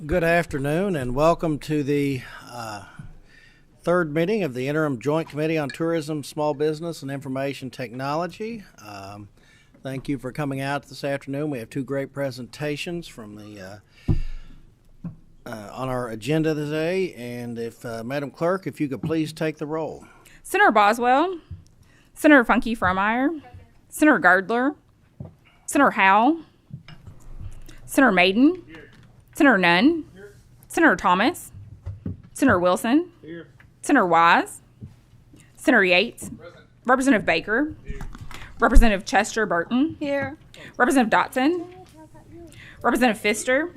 Good afternoon and welcome to the third meeting of the Interim Joint Committee on Tourism, Small Business, and Information Technology. Thank you for coming out this afternoon. We have two great presentations from the on our agenda today, and if Madam Clerk, if you could please take the roll. Senator Boswell, Senator Funky Frommeyer, Senator Gardler, Senator Howell, Senator Maiden, Senator Nunn, Senator Thomas, Senator Wilson, here. Senator Wise, Senator Yates, present. Representative Baker, here. Representative Chester Burton, here. Representative Dotson, Representative Pfister,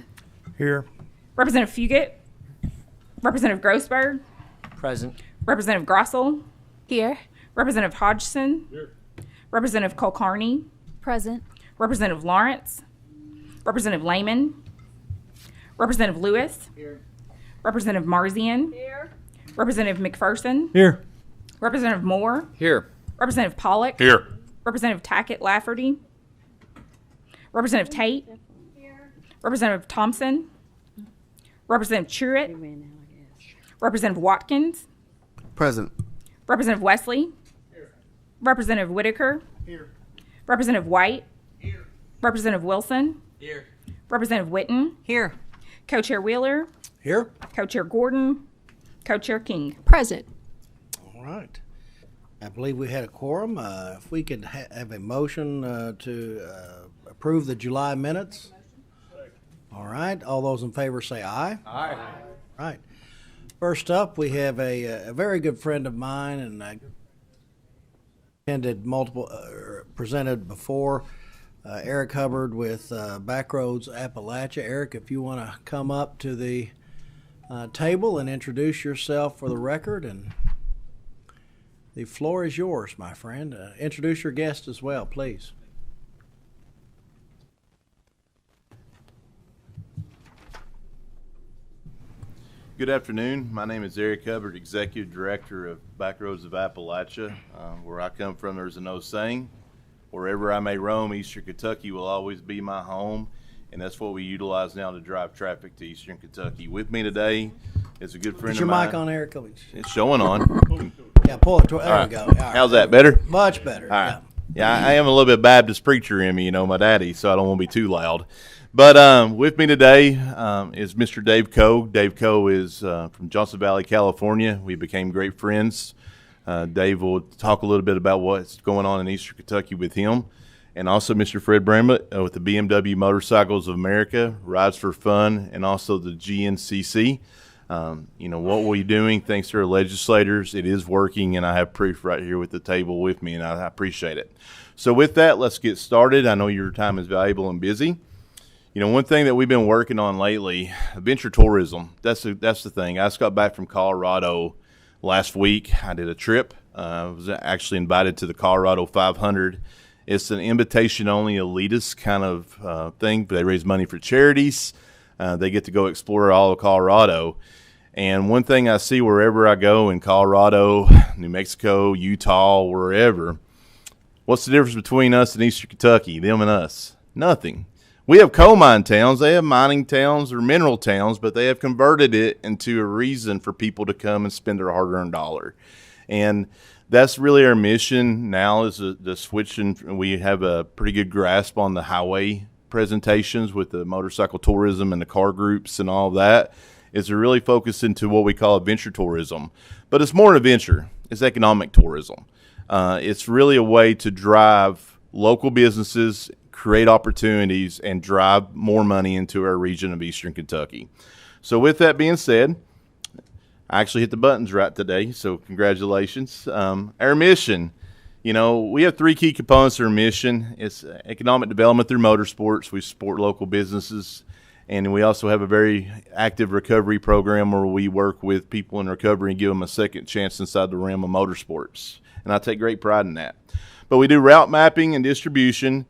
here. Representative Fugit, Representative Grossberg, Present. Representative Grossel, here. Representative Hodgson, here. Representative Kulkarni, present. Representative Lawrence, Representative Lehman, Representative Lewis, here. Representative Marzian, here. Representative McPherson, here. Representative Moore, here. Representative Pollock, here. Representative Tackett Lafferty, Representative Tate, here. Representative Thompson, Representative Truitt, Representative Watkins, Present. Representative Wesley, here. Representative Whitaker, here. Representative White, here. Representative Wilson, here. Representative Witten, Here. Co-Chair Wheeler, Here. Co-Chair Gordon, Co-Chair King. Present. All right. I believe we had a quorum. If we could have a motion to approve the July minutes. All right. All those in favor say aye. Aye. All right. First up, we have a very good friend of mine, and I attended multiple, presented before, Eric Hubbard with Backroads Appalachia. Eric, if you want to come up to the table and introduce yourself for the record, and the floor is yours, my friend. Introduce your guest as well, please. Good afternoon. My name is Eric Hubbard, Executive Director of Backroads of Appalachia. Where I come from, there's an old saying, wherever I may roam, Eastern Kentucky will always be my home, and that's what we utilize now to drive traffic to Eastern Kentucky. With me today is a good friend of mine. Is your mic on, Eric? It's showing on. Yeah, pull it. There we go. All right. How's that, better? Much better. All right. Yeah, I am a little bit Baptist preacher in me, my daddy, so I don't want to be too loud. But with me today is Mr. Dave Coe. Dave Coe is from Johnson Valley, California. We became great friends. Dave will talk a little bit about what's going on in Eastern Kentucky with him. And also Mr. Fred Bramlett with the BMW Motorcycles of America, Rides for Fun, and also the GNCC. What we're doing, thanks to our legislators, it is working, and I have proof right here with the table with me, and I appreciate it. So with that, let's get started. I know your time is valuable and busy. One thing that we've been working on lately, adventure tourism, that's the thing. I just got back from Colorado last week. I did a trip. I was actually invited to the Colorado 500. It's an invitation-only elitist kind of thing. They raise money for charities. They get to go explore all of Colorado. And one thing I see wherever I go in Colorado, New Mexico, Utah, wherever, what's the difference between us and Eastern Kentucky, them and us? Nothing. We have coal mine towns, they have mining towns or mineral towns, but they have converted it into a reason for people to come and spend their hard-earned dollar. And that's really our mission now is the switch, and we have a pretty good grasp on the highway presentations with the motorcycle tourism and the car groups and all of that, is to really focus into what we call adventure tourism. But it's more an adventure. It's economic tourism. It's really a way to drive local businesses, create opportunities, and drive more money into our region of Eastern Kentucky. So with that being said, I actually hit the buttons right today, so congratulations. Our mission, we have three key components to our mission. It's economic development through motorsports. We support local businesses, and we also have a very active recovery program where we work with people in recovery and give them a second chance inside the realm of motorsports, and I take great pride in that. But we do route mapping and distribution.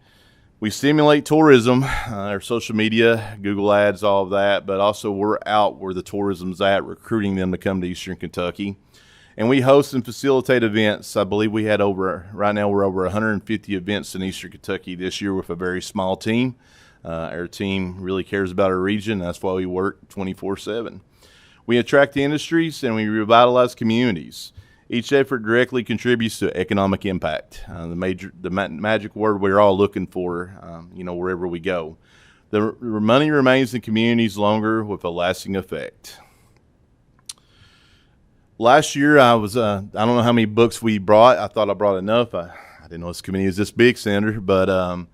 We stimulate tourism, our social media, Google ads, all of that, but also we're out where the tourism's at, recruiting them to come to Eastern Kentucky. And we host and facilitate events. I believe we had right now we're over 150 events in Eastern Kentucky this year with a very small team. Our team really cares about our region. That's why we work 24/7. We attract industries and we revitalize communities. Each effort directly contributes to economic impact. The magic word we're all looking for, wherever we go. The money remains in communities longer with a lasting effect. Last year, I don't know how many books we brought. I thought I brought enough. I didn't know this committee is this big, Senator, but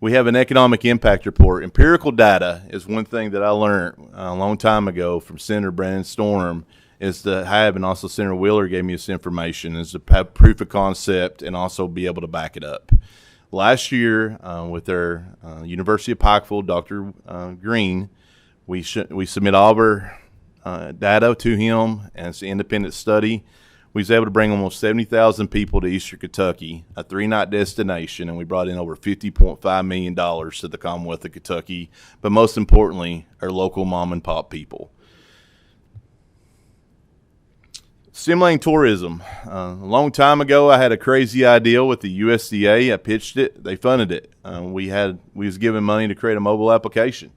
we have an economic impact report. Empirical data is one thing that I learned a long time ago from Senator Brandon Storm, is to have, and also Senator Wheeler gave me this information, is to have proof of concept and also be able to back it up. Last year, with our University of Pikeville, Dr. Green, we submit all of our data to him, and it's an independent study. We was able to bring almost 70,000 people to Eastern Kentucky, a 3-night destination, and we brought in over $50.5 million to the Commonwealth of Kentucky, but most importantly, our local mom and pop people. Stimulating tourism. A long time ago, I had a crazy idea with the USDA. I pitched it. They funded it. We was given money to create a mobile application.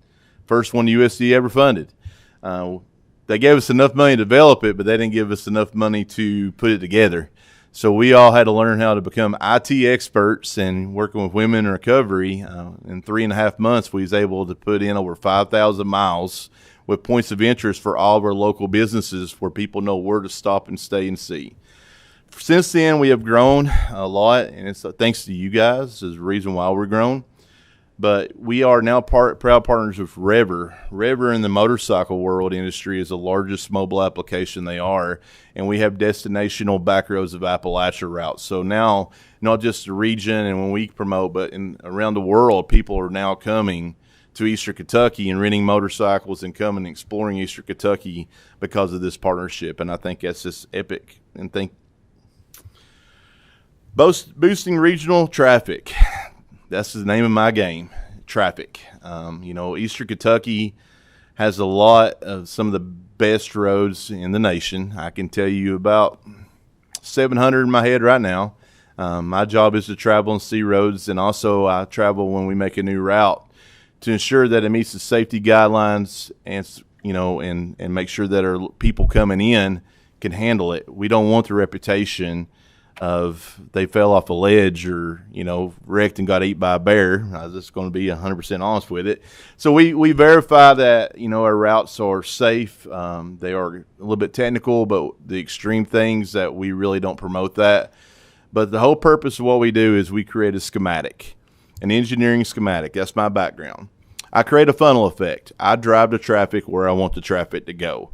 First one the USDA ever funded. They gave us enough money to develop it, but they didn't give us enough money to put it together. So we all had to learn how to become IT experts, and working with women in recovery. In 3.5 months, we was able to put in over 5,000 miles with points of interest for all of our local businesses where people know where to stop and stay and see. Since then, we have grown a lot, and it's thanks to you guys is the reason why we're grown. But we are now proud partners with Rever. Rever in the motorcycle world industry is the largest mobile application they are, and we have destinational back roads of Appalachia routes. So now, not just the region and when we promote, but around the world, people are now coming to Eastern Kentucky and renting motorcycles and coming and exploring Eastern Kentucky because of this partnership. And I think that's just epic. And boosting regional traffic. That's the name of my game, traffic. Eastern Kentucky has a lot of some of the best roads in the nation. I can tell you about 700 in my head right now. My job is to travel and see roads, and also I travel when we make a new route to ensure that it meets the safety guidelines and make sure that our people coming in can handle it. We don't want the reputation of they fell off a ledge or, wrecked and got eaten by a bear. I was just going to be 100% honest with it. So we verify that, our routes are safe. They are a little bit technical, but the extreme things that we really don't promote that. But the whole purpose of what we do is we create a schematic. An engineering schematic. That's my background. I create a funnel effect. I drive the traffic where I want the traffic to go.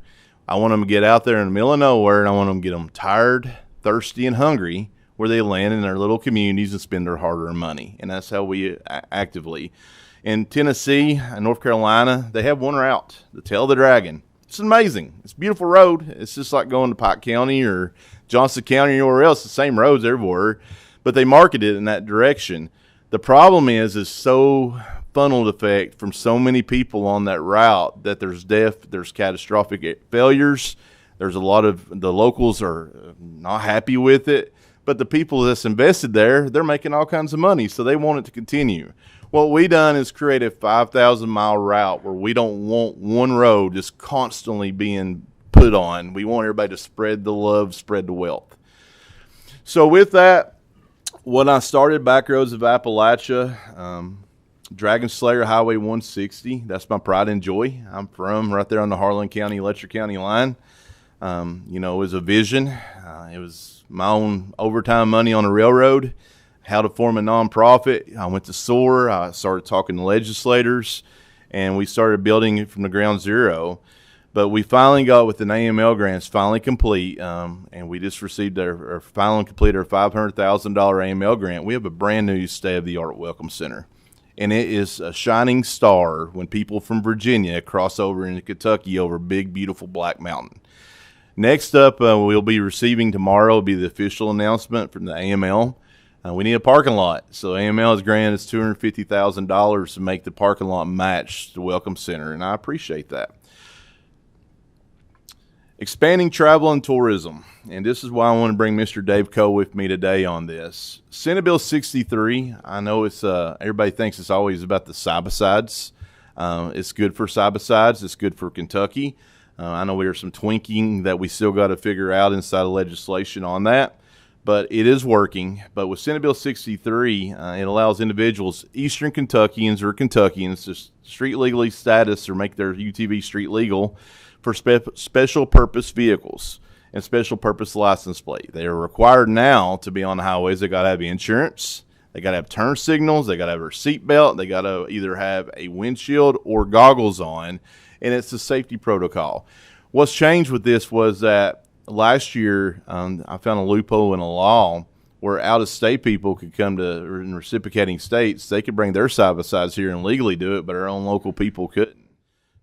I want them to get out there in the middle of nowhere, and I want them to get them tired, thirsty, and hungry where they land in their little communities and spend their hard-earned money. And that's how we actively. In Tennessee and North Carolina, they have one route, the Tail of the Dragon. It's amazing. It's a beautiful road. It's just like going to Pike County or Johnson County or anywhere else. The same roads everywhere, but they market it in that direction. The problem is so funneled effect from so many people on that route that there's death, there's catastrophic failures. There's a lot of the locals are not happy with it, but the people that's invested there, they're making all kinds of money, so they want it to continue. What we done is create a 5,000-mile route where we don't want one road just constantly being put on. We want everybody to spread the love, spread the wealth. So with that, when I started Back Roads of Appalachia, Dragon Slayer Highway 160, that's my pride and joy. I'm from right there on the Harlan County, Letcher County line. It was a vision. It was my own overtime money on a railroad, how to form a nonprofit. I went to SOAR. I started talking to legislators, and we started building it from the ground zero. But we finally got with an AML grants finally complete, and we just received our finally completed our $500,000 AML grant. We have a brand new state-of-the-art welcome center, and it is a shining star when people from Virginia cross over into Kentucky over big, beautiful Black Mountain. Next up, we'll be receiving tomorrow will be the official announcement from the AML. We need a parking lot, so AML has granted us $250,000 to make the parking lot match the welcome center, and I appreciate that. Expanding travel and tourism, and this is why I want to bring Mr. Dave Coe with me today on this. Senate Bill 63, I know it's everybody thinks it's always about the side-by-sides. It's good for side-by-sides. It's good for Kentucky. I know there's some twinking that we still got to figure out inside of legislation on that, but it is working. But with Senate Bill 63, it allows individuals, Eastern Kentuckians or Kentuckians, to street legally status or make their UTV street legal for special purpose vehicles and special purpose license plate. They are required now to be on the highways. They got to have insurance. They got to have turn signals. They got to have their seat belt. They got to either have a windshield or goggles on, and it's a safety protocol. What's changed with this was that last year I found a loophole in a law where out-of-state people could come to in reciprocating states. They could bring their side-by-sides here and legally do it, but our own local people couldn't.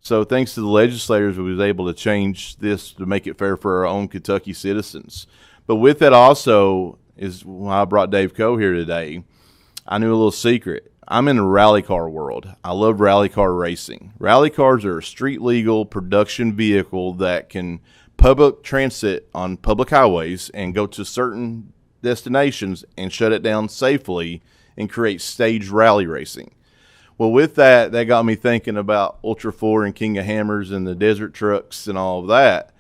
So thanks to the legislators, we was able to change this to make it fair for our own Kentucky citizens. But with that also is why I brought Dave Coe here today. I knew a little secret. I'm in the rally car world. I love rally car racing. Rally cars are a street legal production vehicle that can public transit on public highways and go to certain destinations and shut it down safely and create staged rally racing. Well, with that got me thinking about Ultra 4 and King of Hammers and the desert trucks and all of that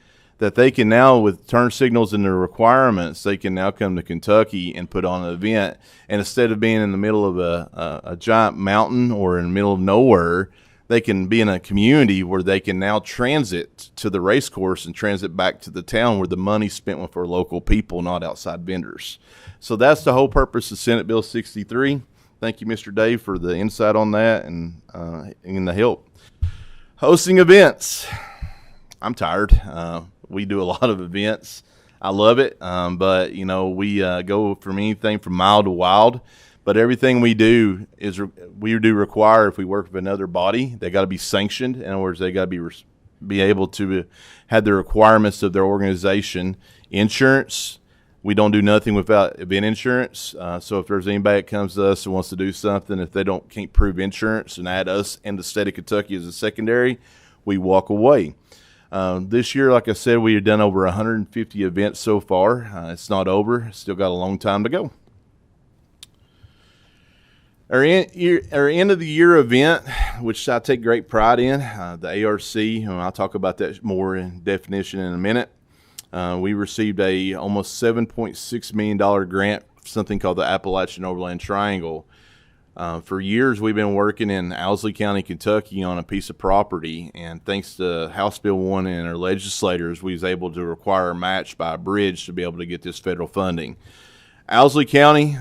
they can now, with turn signals and the requirements, they can now come to Kentucky and put on an event. And instead of being in the middle of a giant mountain or in the middle of nowhere, they can be in a community where they can now transit to the race course and transit back to the town where the money's spent with our local people, not outside vendors. So that's the whole purpose of Senate Bill 63. Thank you, Mr. Dave, for the insight on that and the help. Hosting events. I'm tired. We do a lot of events. I love it, but, we go from anything from mild to wild. But everything we do we do require, if we work with another body, they got to be sanctioned. In other words, they got to be able to have the requirements of their organization. Insurance. We don't do nothing without event insurance. So if there's anybody that comes to us and wants to do something, if they can't prove insurance and add us and the state of Kentucky as a secondary, we walk away. This year, like I said, we have done over 150 events so far. It's not over. Still got a long time to go. Our end of the year event, which I take great pride in, the ARC, and I'll talk about that more in definition in a minute. We received a almost $7.6 million grant, something called the Appalachian Overland Triangle. For years, we've been working in Owsley County, Kentucky on a piece of property, and thanks to House Bill 1 and our legislators, we was able to require a match by a bridge to be able to get this federal funding. Owsley County,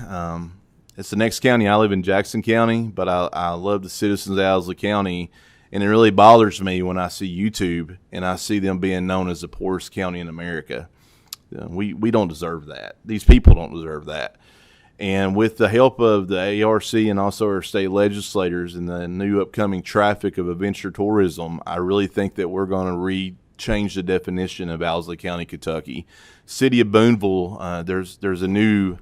it's the next county. I live in Jackson County, but I love the citizens of Owsley County, and it really bothers me when I see YouTube and I see them being known as the poorest county in America. We don't deserve that. These people don't deserve that. And with the help of the ARC and also our state legislators and the new upcoming traffic of adventure tourism, I really think that we're going to change the definition of Owsley County, Kentucky. City of Booneville, there's a new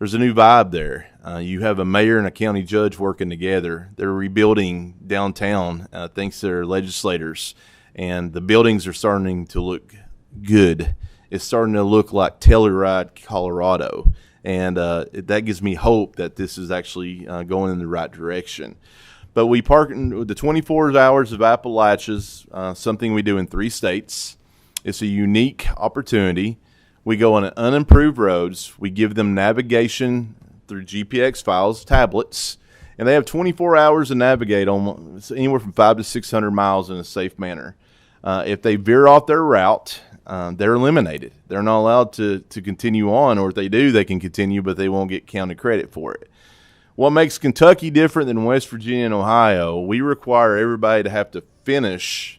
vibe there. You have a mayor and a county judge working together. They're rebuilding downtown thanks to their legislators, and the buildings are starting to look good. It's starting to look like Telluride, Colorado. And that gives me hope that this is actually going in the right direction. But we park with the 24 hours of Appalachians, something we do in 3 states. It's a unique opportunity. We go on unimproved roads. We give them navigation through GPX files, tablets, and they have 24 hours to navigate on anywhere from 500 to 600 miles in a safe manner. If they veer off their route, they're eliminated. They're not allowed to continue on, or if they do, they can continue, but they won't get counted credit for it. What makes Kentucky different than West Virginia and Ohio, we require everybody to have to finish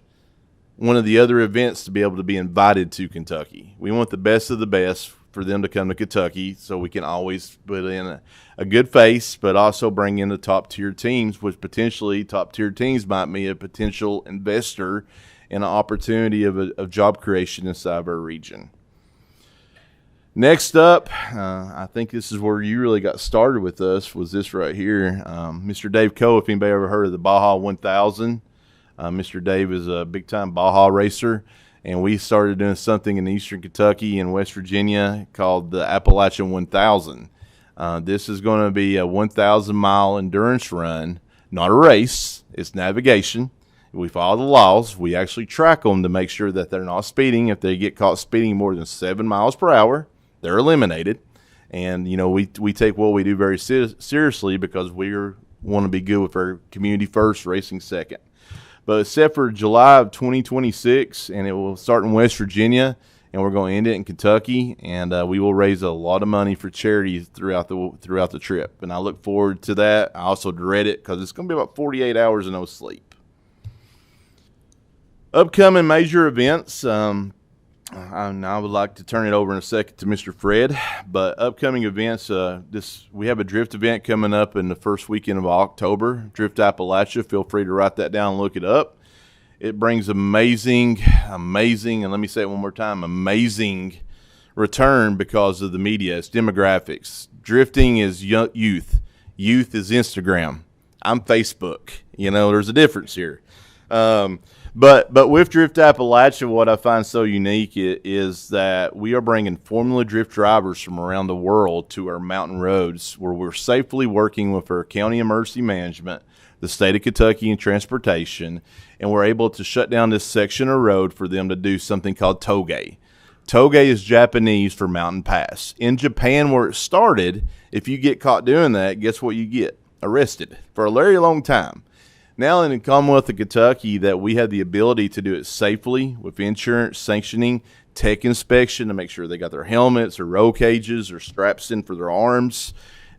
one of the other events to be able to be invited to Kentucky. We want the best of the best for them to come to Kentucky so we can always put in a good face, but also bring in the top-tier teams, which potentially top-tier teams might be a potential investor and an opportunity of job creation inside of our region. Next up, I think this is where you really got started with us, was this right here. Mr. Dave Coe, if anybody ever heard of the Baja 1000, Mr. Dave is a big-time Baja racer, and we started doing something in eastern Kentucky and West Virginia called the Appalachian 1000. This is going to be a 1,000-mile endurance run, not a race. It's navigation. We follow the laws. We actually track them to make sure that they're not speeding. If they get caught speeding more than 7 miles per hour, they're eliminated. And, we take what we do very seriously because we want to be good with our community first, racing second. But it's set for July of 2026, and it will start in West Virginia, and we're going to end it in Kentucky, and we will raise a lot of money for charities throughout the trip. And I look forward to that. I also dread it because it's going to be about 48 hours of no sleep. Upcoming major events. I would like to turn it over in a second to Mr. Fred, but upcoming events, we have a drift event coming up in the first weekend of October, Drift Appalachia. Feel free to write that down and look it up. It brings amazing, and let me say it one more time, amazing return because of the media. It's demographics. Drifting is youth. Youth is Instagram. I'm Facebook. There's a difference here. But with Drift Appalachia, what I find so unique is that we are bringing Formula Drift drivers from around the world to our mountain roads where we're safely working with our county emergency management, the state of Kentucky and transportation, and we're able to shut down this section of road for them to do something called toge. Toge is Japanese for mountain pass. In Japan, where it started, if you get caught doing that, guess what you get? Arrested for a very long time. Now in the Commonwealth of Kentucky that we have the ability to do it safely with insurance, sanctioning, tech inspection to make sure they got their helmets or roll cages or straps in for their arms,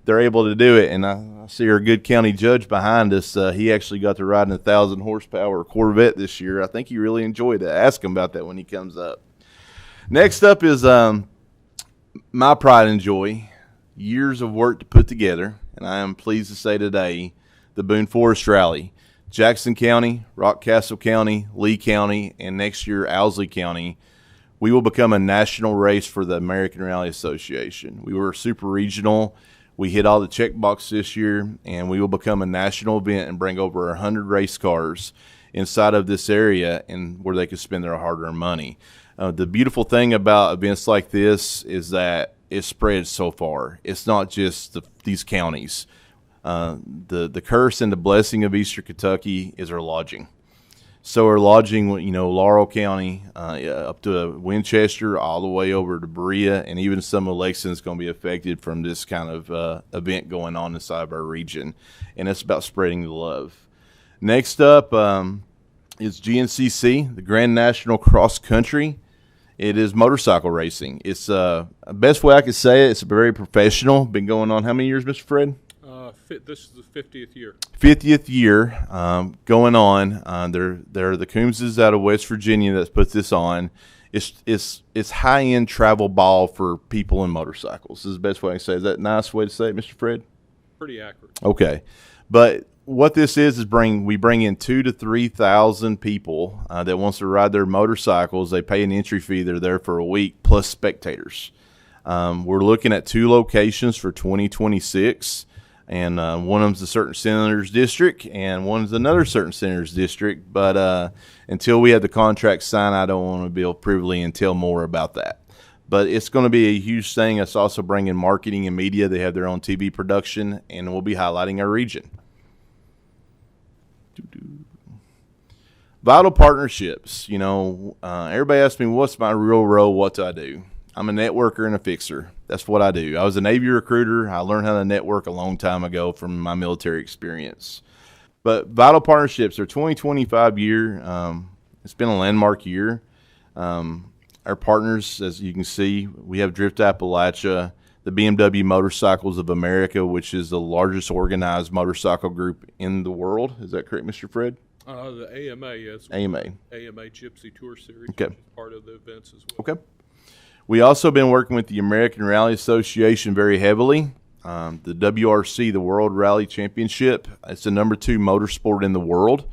they're able to do it. And I see our good county judge behind us. He actually got to ride in a 1,000 horsepower Corvette this year. I think he really enjoyed it. Ask him about that when he comes up. Next up is my pride and joy, years of work to put together, and I am pleased to say today, the Boone Forest Rally. Jackson County, Rockcastle County, Lee County, and next year Owsley County, we will become a national race for the American Rally Association. We were super regional. We hit all the check boxes this year, and we will become a national event and bring over 100 race cars inside of this area and where they can spend their hard-earned money. The beautiful thing about events like this is that it spreads so far. It's not just these counties. The curse and the blessing of Eastern Kentucky is our lodging. So our lodging, Laurel County, up to Winchester, all the way over to Berea, and even some of Lexington is going to be affected from this kind of event going on inside of our region. And it's about spreading the love. Next up is GNCC, the Grand National Cross Country. It is motorcycle racing. It's best way I could say it, it's very professional. Been going on how many years, Mr. Fred? This is the 50th year. 50th year going on. They're the Coombses out of West Virginia that's put this on. It's high-end travel ball for people in motorcycles. This is the best way I can say it. Is that a nice way to say it, Mr. Fred? Pretty accurate. Okay. But what this is we bring in 2,000 to 3,000 people that wants to ride their motorcycles. They pay an entry fee. They're there for a week, plus spectators. We're looking at 2 locations for 2026. And one of them's a certain senator's district, and one's another certain senator's district. But until we have the contract signed, I don't want to be able privily and tell more about that. But it's going to be a huge thing. It's also bringing marketing and media. They have their own TV production, and we'll be highlighting our region. Vital partnerships. Everybody asks me, what's my real role? What do I do? I'm a networker and a fixer. That's what I do. I was a Navy recruiter. I learned how to network a long time ago from my military experience. But Vital Partnerships, our 2025 year, it's been a landmark year. Our partners, as you can see, we have Drift Appalachia, the BMW Motorcycles of America, which is the largest organized motorcycle group in the world. Is that correct, Mr. Fred? The AMA, yes. AMA Gypsy Tour Series, okay. Which is part of the events as well. Okay. We also been working with the American Rally Association very heavily. The WRC, the World Rally Championship, it's the #2 motorsport in the world,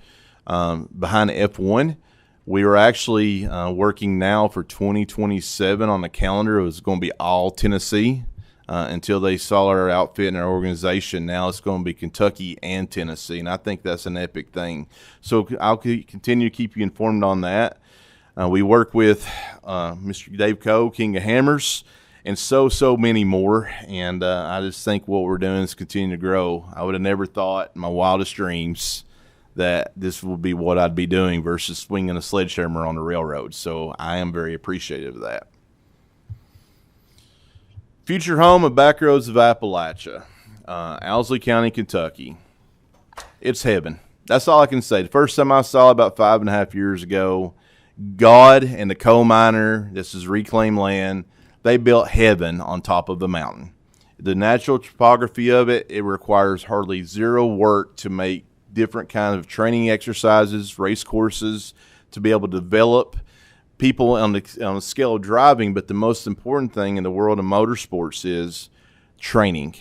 behind F1. We are actually working now for 2027 on the calendar. It was going to be all Tennessee until they saw our outfit and our organization. Now it's going to be Kentucky and Tennessee, and I think that's an epic thing. So I'll continue to keep you informed on that. We work with Mr. Dave Coe, King of Hammers, and so many more. And I just think what we're doing is continue to grow. I would have never thought in my wildest dreams that this would be what I'd be doing versus swinging a sledgehammer on the railroad. So I am very appreciative of that. Future home of Backroads of Appalachia, Owsley County, Kentucky. It's heaven. That's all I can say. The first time I saw it about 5.5 years ago, God and the coal miner, this is reclaimed land, they built heaven on top of the mountain. The natural topography of it, it requires hardly zero work to make different kinds of training exercises, race courses, to be able to develop people on the scale of driving. But the most important thing in the world of motorsports is training.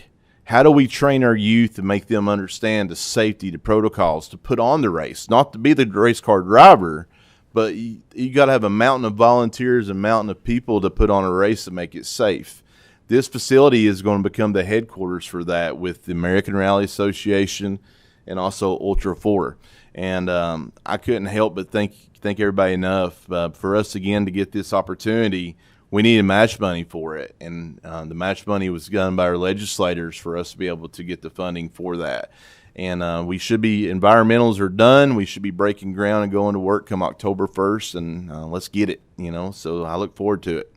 How do we train our youth to make them understand the safety, the protocols to put on the race, not to be the race car driver, but you got to have a mountain of volunteers, a mountain of people to put on a race to make it safe. This facility is going to become the headquarters for that with the American Rally Association and also Ultra 4. And I couldn't help but thank everybody enough for us, again, to get this opportunity. We needed match money for it, and the match money was done by our legislators for us to be able to get the funding for that. And we should be, environmentals are done. We should be breaking ground and going to work come October 1st, and let's get it, so I look forward to it.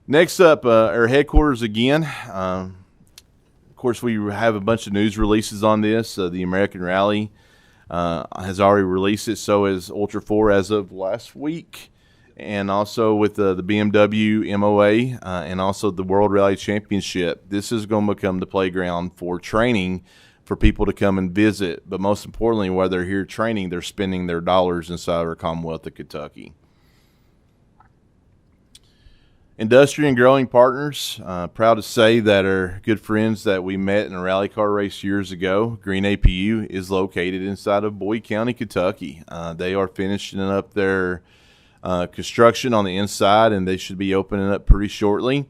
Next up, our headquarters again. Of course, we have a bunch of news releases on this. The American Rally has already released it, so has Ultra 4 as of last week. And also with the BMW MOA and also the World Rally Championship. This is going to become the playground for training for people to come and visit. But most importantly, while they're here training, they're spending their dollars inside our Commonwealth of Kentucky. Industry and growing partners. Proud to say that our good friends that we met in a rally car race years ago, Green APU, is located inside of Boyd County, Kentucky. They are finishing up their construction on the inside, and they should be opening up pretty shortly.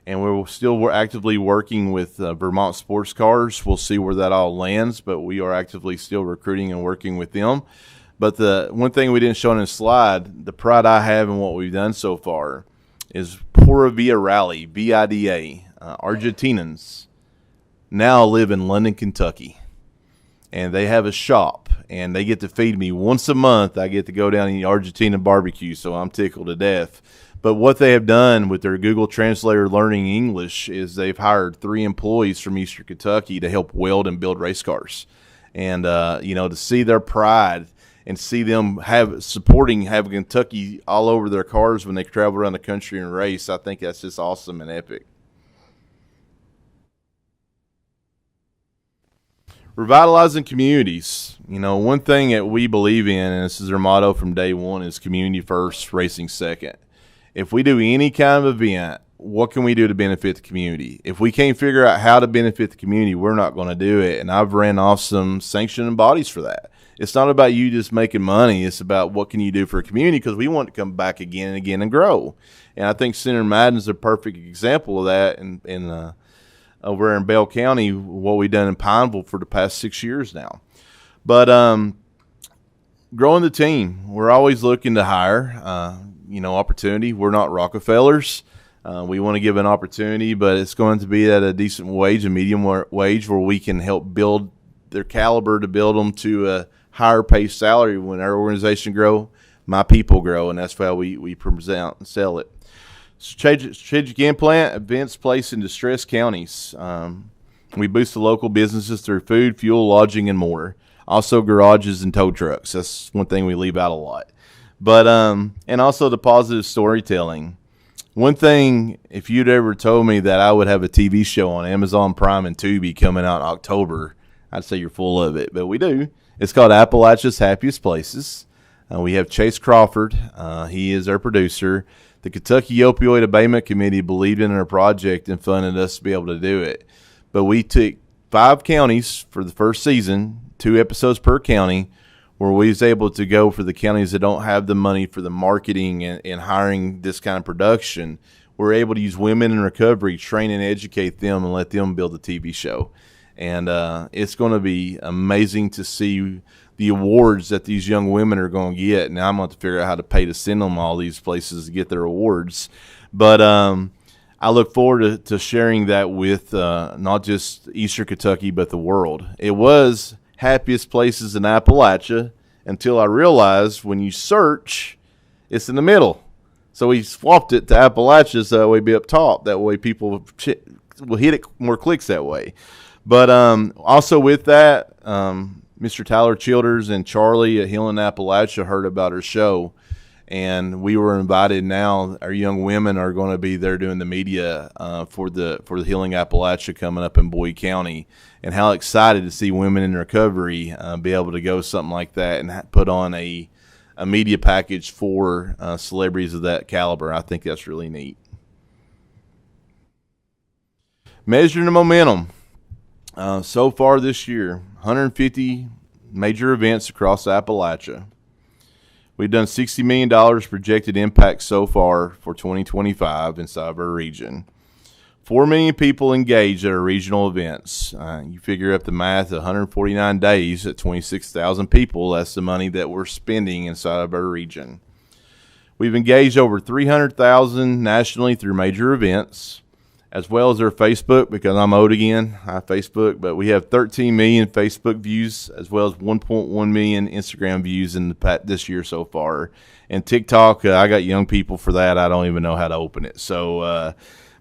And we're actively working with Vermont Sports Cars. We'll see where that all lands, but we are actively still recruiting and working with them. But the one thing we didn't show on the slide, the pride I have in what we've done so far, is Pura Vida Rally, VIDA. Argentinians now live in London, Kentucky, and they have a shop, and they get to feed me once a month. I get to go down and eat Argentina barbecue, so I'm tickled to death. But what they have done with their Google Translator learning English is they've hired 3 employees from Eastern Kentucky to help weld and build race cars. And, to see their pride and see them having Kentucky all over their cars when they travel around the country and race, I think that's just awesome and epic. Revitalizing communities. One thing that we believe in, and this is our motto from day one, is community first, racing second. If we do any kind of event, what can we do to benefit the community? If we can't figure out how to benefit the community, we're not going to do it. And I've ran off some sanctioning bodies for that. It's not about you just making money. It's about what can you do for a community, because we want to come back again and again and grow. And I think Senator Madden's a perfect example of that in over in Bell County, what we've done in Pineville for the past 6 years now. But growing the team, we're always looking to hire, opportunity. We're not Rockefellers. We want to give an opportunity, but it's going to be at a decent wage, a medium wage, where we can help build their caliber to build them to a higher pay salary. When our organization grow, my people grow, and that's how we present and sell it. Strategic implant events placed in distressed counties. We boost the local businesses through food, fuel, lodging, and more. Also garages and tow trucks. That's one thing we leave out a lot. But and also the positive storytelling. One thing, if you'd ever told me that I would have a TV show on Amazon Prime and Tubi coming out in October, I'd say you're full of it. But we do. It's called Appalachia's Happiest Places. We have Chase Crawford. He is our producer. The Kentucky Opioid Abatement Committee believed in our project and funded us to be able to do it. But we took 5 counties for the first season, 2 episodes per county, where we was able to go for the counties that don't have the money for the marketing and hiring this kind of production. We're able to use women in recovery, train and educate them, and let them build a TV show. And it's going to be amazing to see the awards that these young women are going to get. Now I'm going to have to figure out how to pay to send them all these places to get their awards. But I look forward to sharing that with not just Eastern Kentucky, but the world. It was happiest places in Appalachia until I realized when you search, it's in the middle. So we swapped it to Appalachia so that way be up top. That way people will hit it more clicks that way. But also with that, Mr. Tyler Childers and Charlie at Healing Appalachia heard about our show, and we were invited. Now our young women are going to be there doing the media for the Healing Appalachia coming up in Boyd County, and how excited to see women in recovery be able to go something like that and put on a media package for celebrities of that caliber. I think that's really neat. Measuring the momentum. So far this year, 150 major events across Appalachia. We've done $60 million projected impact so far for 2025 inside of our region. 4 million people engaged at our regional events. You figure up the math, 149 days at 26,000 people. That's the money that we're spending inside of our region. We've engaged over 300,000 nationally through major events, as well as our Facebook, because I'm old again, I Facebook, but we have 13 million Facebook views, as well as 1.1 million Instagram views in this year so far. And TikTok, I got young people for that. I don't even know how to open it. So,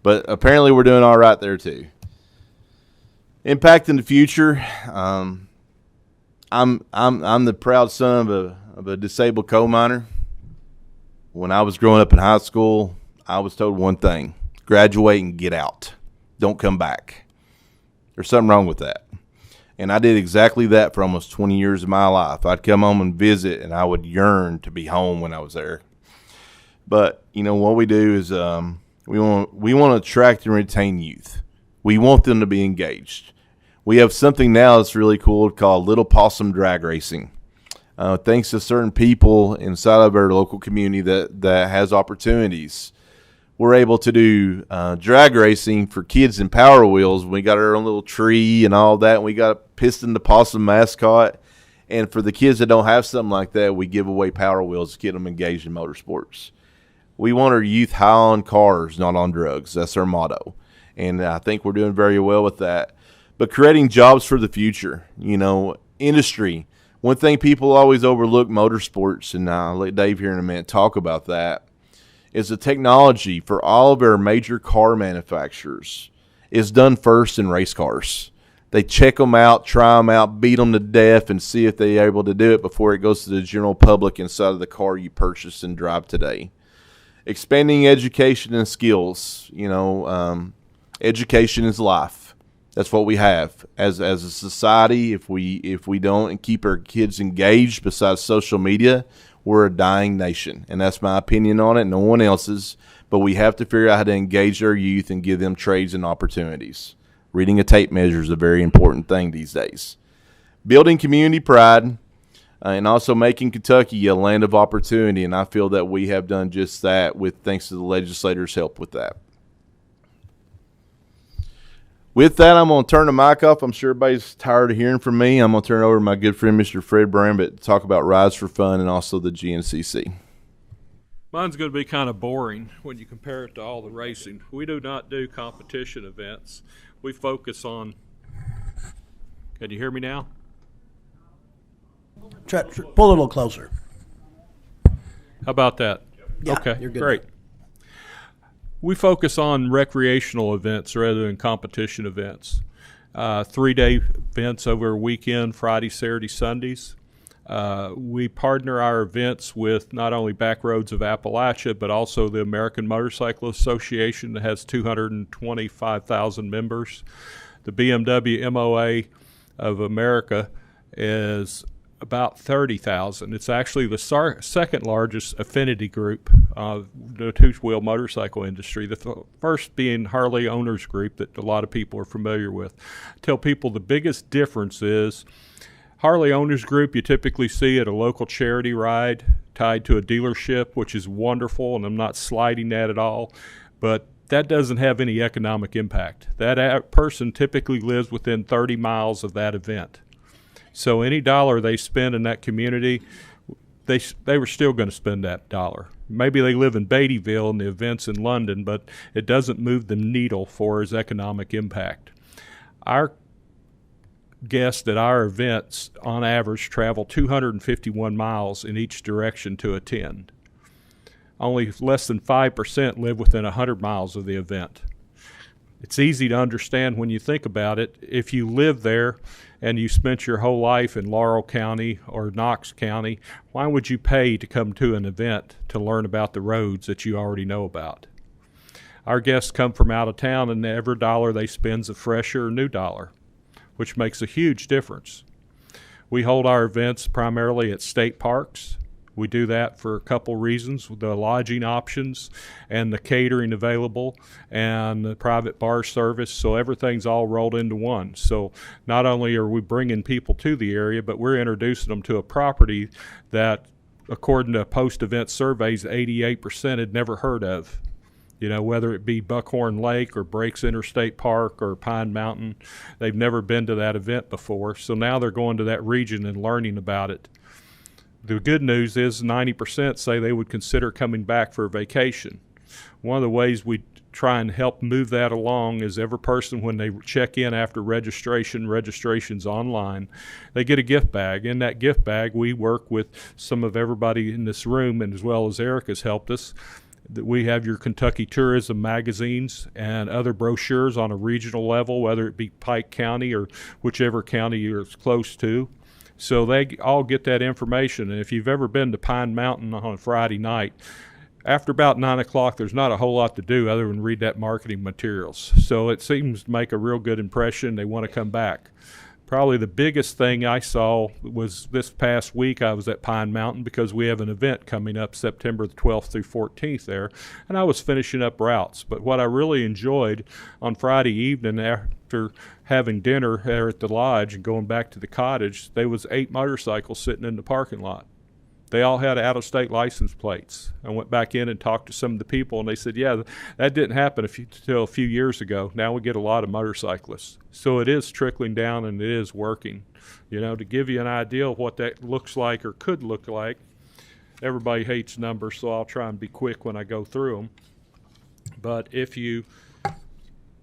but apparently we're doing all right there too. Impact in the future. I'm the proud son of a disabled coal miner. When I was growing up in high school, I was told one thing: graduate and get out. Don't come back. There's something wrong with that. And I did exactly that for almost 20 years of my life. I'd come home and visit, and I would yearn to be home when I was there. But, you know, what we do is we want to attract and retain youth. We want them to be engaged. We have something now that's really cool called Little Possum Drag Racing. Thanks to certain people inside of our local community that has opportunities, we're able to do drag racing for kids in Power Wheels. We got our own little tree and all that. And we got a Piston the Possum mascot. And for the kids that don't have something like that, we give away Power Wheels to get them engaged in motorsports. We want our youth high on cars, not on drugs. That's our motto. And I think we're doing very well with that. But creating jobs for the future, you know, industry. One thing people always overlook motorsports, and I'll let Dave here in a minute talk about that, is the technology for all of our major car manufacturers is done first in race cars. They check them out, try them out, beat them to death, and see if they're able to do it before it goes to the general public inside of the car you purchase and drive today. Expanding education and skills. You know, education is life. That's what we have as a society. If we don't keep our kids engaged, besides social media, we're a dying nation, and that's my opinion on it, no one else's. But we have to figure out how to engage our youth and give them trades and opportunities. Reading a tape measure is a very important thing these days. Building community pride, and also making Kentucky a land of opportunity, and I feel that we have done just that thanks to the legislators' help with that. With that, I'm going to turn the mic off. I'm sure everybody's tired of hearing from me. I'm going to turn it over to my good friend, Mr. Fred Brambett, to talk about Rides for Fun and also the GNCC. Mine's going to be kind of boring when you compare it to all the racing. We do not do competition events. We focus on, can you hear me now? Pull a little closer. How about that? Yeah, okay, you're good. Great. We focus on recreational events rather than competition events. 3-day events over a weekend, Friday, Saturday, Sundays. We partner our events with not only Backroads of Appalachia, but also the American Motorcycle Association that has 225,000 members. The BMW MOA of America is about 30,000. It's actually the second largest affinity group of the two-wheel motorcycle industry, the first being Harley Owners Group that a lot of people are familiar with. I tell people the biggest difference is Harley Owners Group you typically see at a local charity ride tied to a dealership, which is wonderful, and I'm not slighting that at all, but that doesn't have any economic impact. That person typically lives within 30 miles of that event. So any dollar they spend in that community, they were still going to spend that dollar. Maybe they live in Beattyville and the event's in London, but it doesn't move the needle for its economic impact. Our guests at our events, on average, travel 251 miles in each direction to attend. Only less than 5% live within 100 miles of the event. It's easy to understand when you think about it. If you live there and you spent your whole life in Laurel County or Knox County, why would you pay to come to an event to learn about the roads that you already know about? Our guests come from out of town, and every dollar they spend is a fresh or new dollar, which makes a huge difference. We hold our events primarily at state parks. We do that for a couple reasons: the lodging options and the catering available and the private bar service, so everything's all rolled into one. So not only are we bringing people to the area, but we're introducing them to a property that, according to post-event surveys, 88% had never heard of. You know, whether it be Buckhorn Lake or Breaks Interstate Park or Pine Mountain, they've never been to that event before. So now they're going to that region and learning about it. The good news is 90% say they would consider coming back for a vacation. One of the ways we try and help move that along is every person, when they check in after registration's online, they get a gift bag. In that gift bag, we work with some of everybody in this room, and as well as Eric has helped us, that we have your Kentucky tourism magazines and other brochures on a regional level, whether it be Pike County or whichever county you're close to. So they all get that information. And if you've ever been to Pine Mountain on a Friday night, after about 9 o'clock, there's not a whole lot to do other than read that marketing materials. So it seems to make a real good impression. They want to come back. Probably the biggest thing I saw was this past week. I was at Pine Mountain because we have an event coming up September the 12th through 14th there, and I was finishing up routes. But what I really enjoyed on Friday evening, after having dinner there at the lodge and going back to the cottage, there was 8 motorcycles sitting in the parking lot. They all had out-of-state license plates. I went back in and talked to some of the people, and they said, yeah, that didn't happen until a few years ago. Now we get a lot of motorcyclists. So it is trickling down, and it is working. You know, to give you an idea of what that looks like or could look like, everybody hates numbers, so I'll try and be quick when I go through them. But if you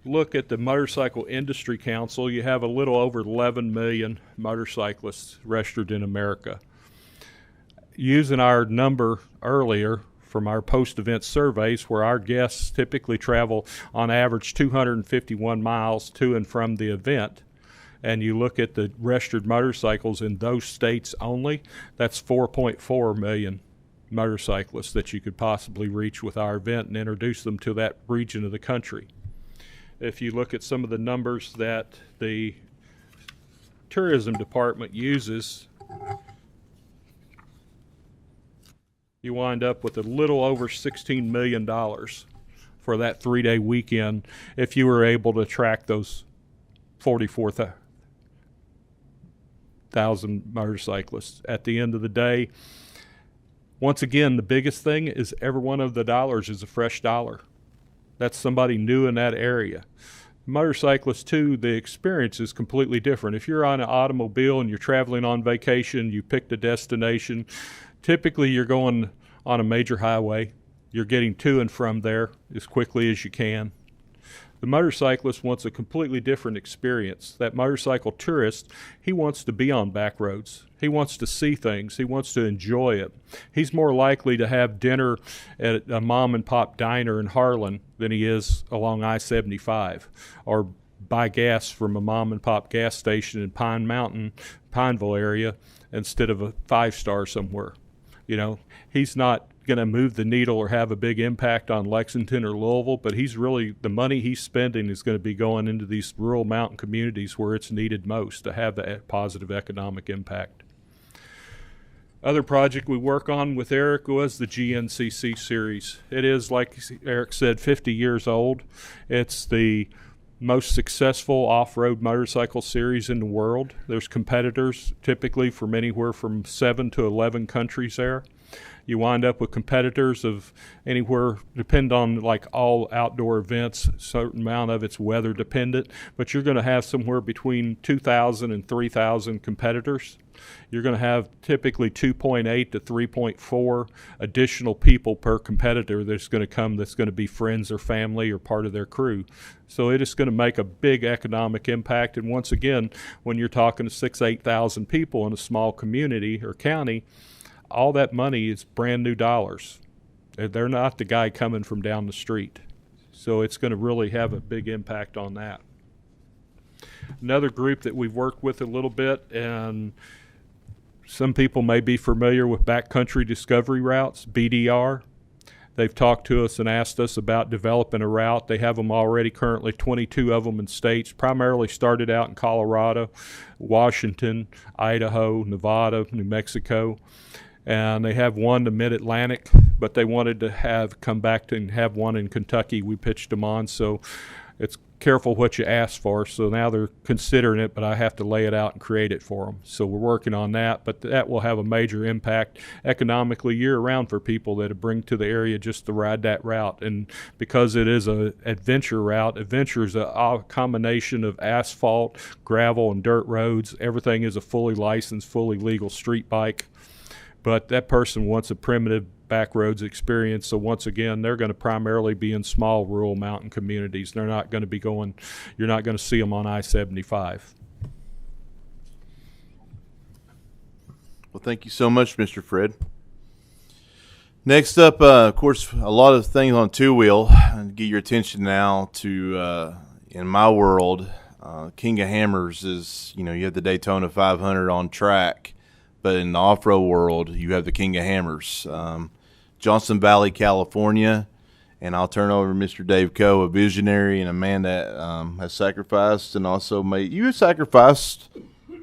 look at the Motorcycle Industry Council, you have a little over 11 million motorcyclists registered in America. Using our number earlier from our post-event surveys, where our guests typically travel on average 251 miles to and from the event, and you look at the registered motorcycles in those states only, that's 4.4 million motorcyclists that you could possibly reach with our event and introduce them to that region of the country. If you look at some of the numbers that the tourism department uses, you wind up with a little over $16 million for that 3-day weekend if you were able to track those 44,000 motorcyclists. At the end of the day, once again, the biggest thing is every one of the dollars is a fresh dollar. That's somebody new in that area. Motorcyclists, too, the experience is completely different. If you're on an automobile and you're traveling on vacation, you picked a destination, typically you're going on a major highway. You're getting to and from there as quickly as you can. The motorcyclist wants a completely different experience. That motorcycle tourist, he wants to be on back roads. He wants to see things. He wants to enjoy it. He's more likely to have dinner at a mom and pop diner in Harlan than he is along I-75, or buy gas from a mom and pop gas station in Pine Mountain, Pineville area, instead of a 5-star somewhere. You know, he's not going to move the needle or have a big impact on Lexington or Louisville, but he's really, the money he's spending is going to be going into these rural mountain communities where it's needed most to have the positive economic impact. Other project we work on with Eric was the GNCC series. It is, like Eric said, 50 years old. It's the most successful off-road motorcycle series in the world. There's competitors typically from anywhere from 7 to 11 countries there. You wind up with competitors of anywhere, depend on like all outdoor events, a certain amount of it's weather dependent, but you're going to have somewhere between 2,000 and 3,000 competitors. You're going to have typically 2.8 to 3.4 additional people per competitor that's going to come, that's going to be friends or family or part of their crew. So it is going to make a big economic impact. And once again, when you're talking to 8,000 people in a small community or county, all that money is brand new dollars. They're not the guy coming from down the street. So it's going to really have a big impact on that. Another group that we've worked with a little bit, and some people may be familiar with backcountry discovery routes, BDR. They've talked to us and asked us about developing a route. They have them already, currently 22 of them in states, primarily started out in Colorado, Washington, Idaho, Nevada, New Mexico. And they have one to Mid-Atlantic, but they wanted to come back and have one in Kentucky. We pitched them on, so it's careful what you ask for. So now they're considering it, but I have to lay it out and create it for them. So we're working on that, but that will have a major impact economically year-round for people that bring to the area just to ride that route. And because it is an adventure route, adventure is a combination of asphalt, gravel, and dirt roads. Everything is a fully licensed, fully legal street bike. But that person wants a primitive backroads experience. So once again, they're going to primarily be in small rural mountain communities. They're not going to be going, you're not going to see them on I-75. Well, thank you so much, Mr. Fred. Next up, of course, a lot of things on two-wheel. And get your attention now to, in my world, King of Hammers is, you have the Daytona 500 on track. But in the off-road world, you have the King of Hammers, Johnson Valley, California. And I'll turn over to Mr. Dave Coe, a visionary and a man that has sacrificed and also made. You have sacrificed,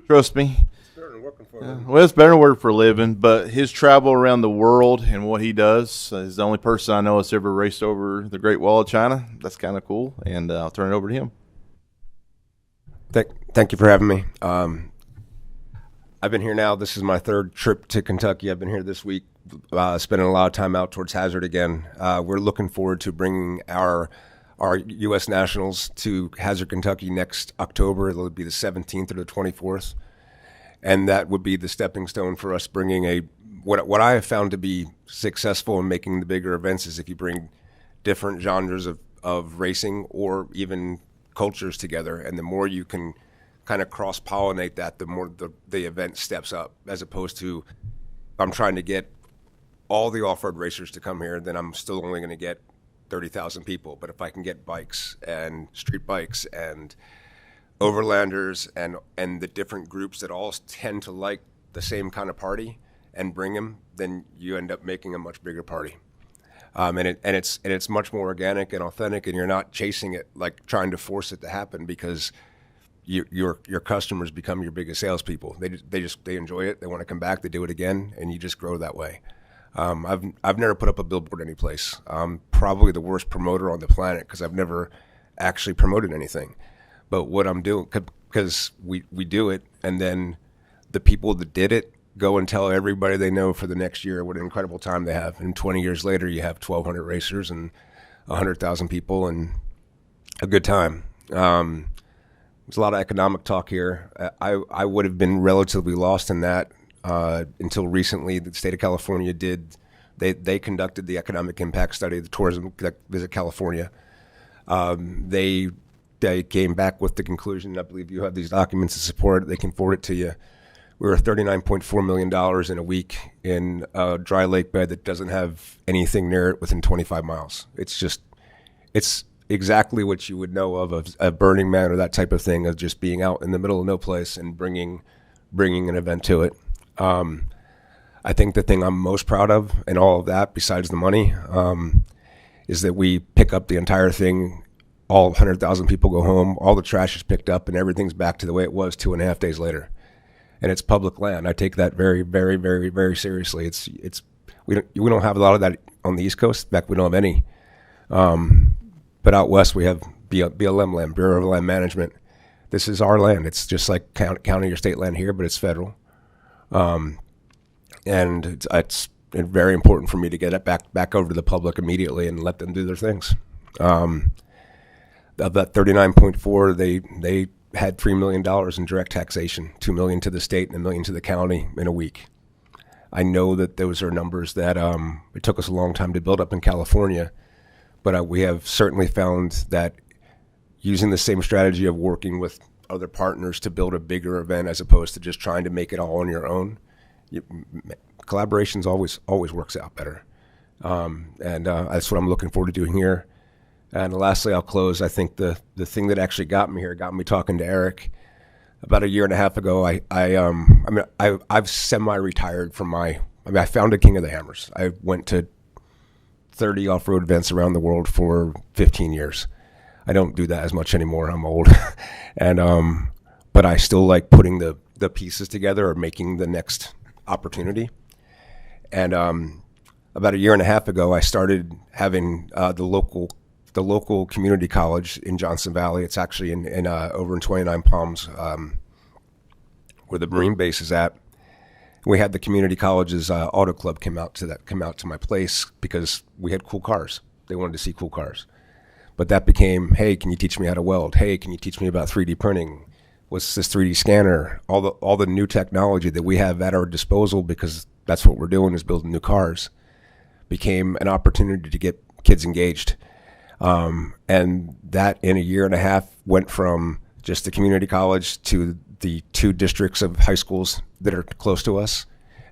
trust me. It's better than working for a living. Well, it's better than work for a living, but his travel around the world and what he does is the only person I know that's ever raced over the Great Wall of China. That's kind of cool, and I'll turn it over to him. Thank you for having me. I've been here now. This is my third trip to Kentucky. I've been here this week, spending a lot of time out towards Hazard again. We're looking forward to bringing our U.S. Nationals to Hazard, Kentucky next October. It'll be the 17th or the 24th. And that would be the stepping stone for us bringing what I have found to be successful in making the bigger events is if you bring different genres of racing or even cultures together. And the more you can kind of cross-pollinate that, the more the event steps up, as opposed to if I'm trying to get all the off-road racers to come here, then I'm still only going to get 30,000 people. But if I can get bikes and street bikes and overlanders and the different groups that all tend to like the same kind of party and bring them, then you end up making a much bigger party. And it's much more organic and authentic, and you're not chasing it, like trying to force it to happen, because your customers become your biggest salespeople. They enjoy it. They want to come back. They do it again, and you just grow that way. I've never put up a billboard any place. I'm probably the worst promoter on the planet because I've never actually promoted anything. But what I'm doing, because we do it, and then the people that did it go and tell everybody they know for the next year what an incredible time they have. And 20 years later, you have 1,200 racers and 100,000 people and a good time. There's a lot of economic talk here. I would have been relatively lost in that until recently. The state of California they conducted the economic impact study, the Tourism Visit California. They came back with the conclusion, I believe you have these documents to support it, they can forward it to you. We were $39.4 million in a week in a dry lake bed that doesn't have anything near it within 25 miles. It's exactly what you would know of a Burning Man or that type of thing, of just being out in the middle of no place and bringing an event to it. I think the thing I'm most proud of in all of that, besides the money, is that we pick up the entire thing. All 100,000 people go home. All the trash is picked up, and everything's back to the way it was 2.5 days later. And it's public land. I take that very, very, very, very seriously. We don't have a lot of that on the East Coast. In fact, we don't have any. But out west, we have BLM land, Bureau of Land Management. This is our land. It's just like county or state land here, but it's federal. And it's very important for me to get it back over to the public immediately and let them do their things. Of that 39.4, they had $3 million in direct taxation, $2 million to the state and $1 million to the county in a week. I know that those are numbers that it took us a long time to build up in California, but we have certainly found that using the same strategy of working with other partners to build a bigger event as opposed to just trying to make it all on your own, collaborations always works out better. And that's what I'm looking forward to doing here. And lastly, I'll close. I think the thing that actually got me talking to Eric about a year and a half ago. I've semi-retired from I founded King of the Hammers. I went to 30 off-road events around the world for 15 years. I don't do that as much anymore. I'm old, and but I still like putting the pieces together or making the next opportunity. And about a year and a half ago, I started having the local community college in Johnson Valley. It's actually in over in 29 Palms, where the Marine base is at. We had the community college's auto club come out to my place because we had cool cars. They wanted to see cool cars. But that became, hey, can you teach me how to weld? Hey, can you teach me about 3D printing? What's this 3D scanner? All the new technology that we have at our disposal, because that's what we're doing, is building new cars, became an opportunity to get kids engaged. And that in a year and a half went from just the community college to the 2 districts of high schools that are close to us.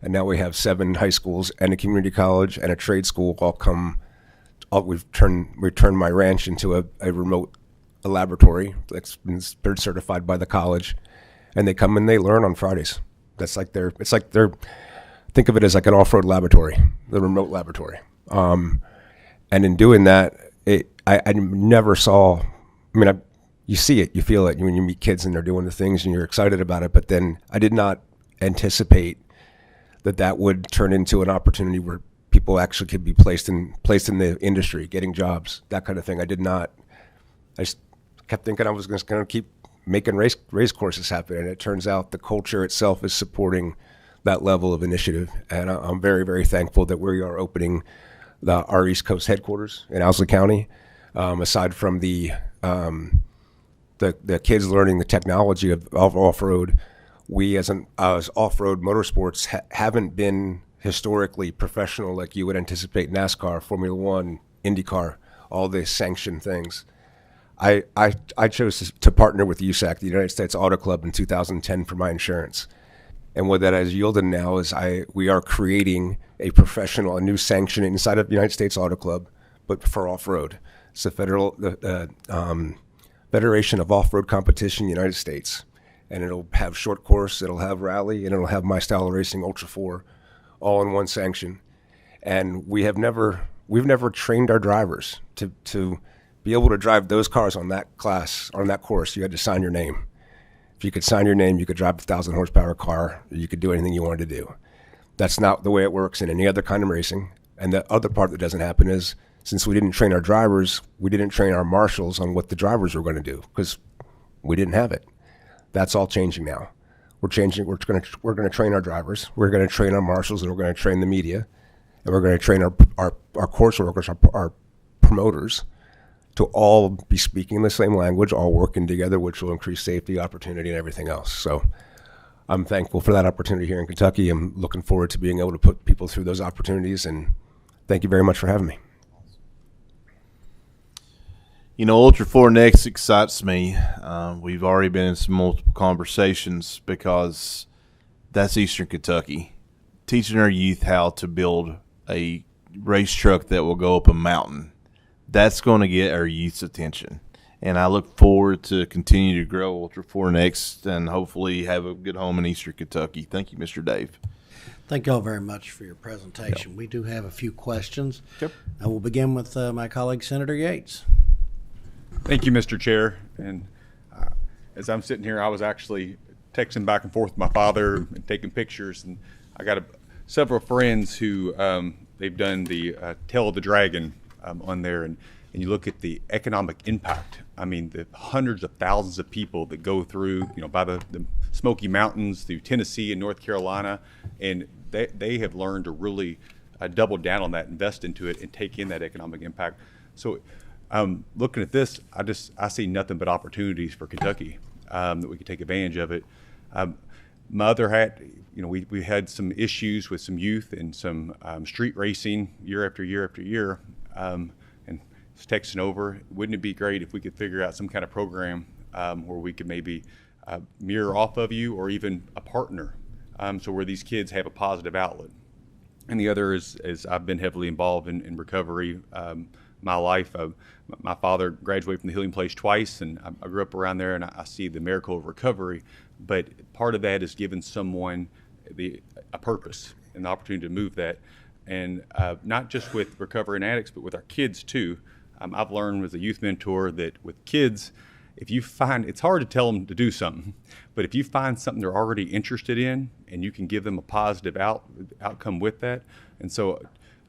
And now we have 7 high schools and a community college and a trade school we've turned my ranch into a remote laboratory that's been certified by the college, and they come and they learn on Fridays. Think of it as like an off-road laboratory, the remote laboratory. And in doing that, I never saw, you see it, you feel it when you meet kids and they're doing the things and you're excited about it. But then I did not anticipate that would turn into an opportunity where people actually could be placed in the industry, getting jobs, that kind of thing. I just kept thinking I was going to keep making race courses happen. And it turns out the culture itself is supporting that level of initiative. And I'm very, very thankful that we are opening our East Coast headquarters in Owsley County. Aside from the kids learning the technology of off-road, we as off-road motorsports haven't been historically professional like you would anticipate NASCAR, Formula One, IndyCar, all the sanctioned things. I chose to partner with USAC, the United States Auto Club, in 2010 for my insurance. And what that has yielded now is we are creating a new sanction inside of the United States Auto Club, but for off-road. It's the Federation of Off-Road Competition United States. And it'll have short course, it'll have rally, and it'll have my style of racing, Ultra 4, all in one sanction. And we've never trained our drivers to be able to drive those cars on that course. You had to sign your name. If you could sign your name, you could drive a 1,000 horsepower car. You could do anything you wanted to do. That's not the way it works in any other kind of racing. And the other part that doesn't happen is, since we didn't train our drivers, we didn't train our marshals on what the drivers were going to do because we didn't have it. That's all changing now. We're going to train our drivers. We're going to train our marshals, and we're going to train the media, and we're going to train our course workers, our promoters, to all be speaking the same language, all working together, which will increase safety, opportunity, and everything else. So I'm thankful for that opportunity here in Kentucky. I'm looking forward to being able to put people through those opportunities, and thank you very much for having me. Ultra 4 Next excites me. We've already been in some multiple conversations because that's Eastern Kentucky. Teaching our youth how to build a race truck that will go up a mountain. That's going to get our youth's attention. And I look forward to continue to grow Ultra 4 Next and hopefully have a good home in Eastern Kentucky. Thank you, Mr. Dave. Thank you all very much for your presentation. Yep. We do have a few questions. Yep. I will begin with my colleague, Senator Yates. Thank you, Mr. Chair. And as I'm sitting here, I was actually texting back and forth with my father and taking pictures. And I got several friends who they've done the Tail of the Dragon on there. And you look at the economic impact. I mean, the hundreds of thousands of people that go through, by the Smoky Mountains through Tennessee and North Carolina. And they have learned to really double down on that, invest into it, and take in that economic impact. So looking at this, I see nothing but opportunities for Kentucky that we could take advantage of it. My other hat, we had some issues with some youth and some street racing year after year after year, and it's texting over. Wouldn't it be great if we could figure out some kind of program where we could maybe mirror off of you, or even a partner, so where these kids have a positive outlet. And the other is I've been heavily involved in recovery. My life, my father graduated from the Healing Place twice, and I grew up around there, and I see the miracle of recovery. But part of that is giving someone a purpose and the opportunity to move that, and not just with recovery and addicts, but with our kids too. I've learned as a youth mentor that with kids, if you find, it's hard to tell them to do something, but if you find something they're already interested in and you can give them a positive outcome with that. And so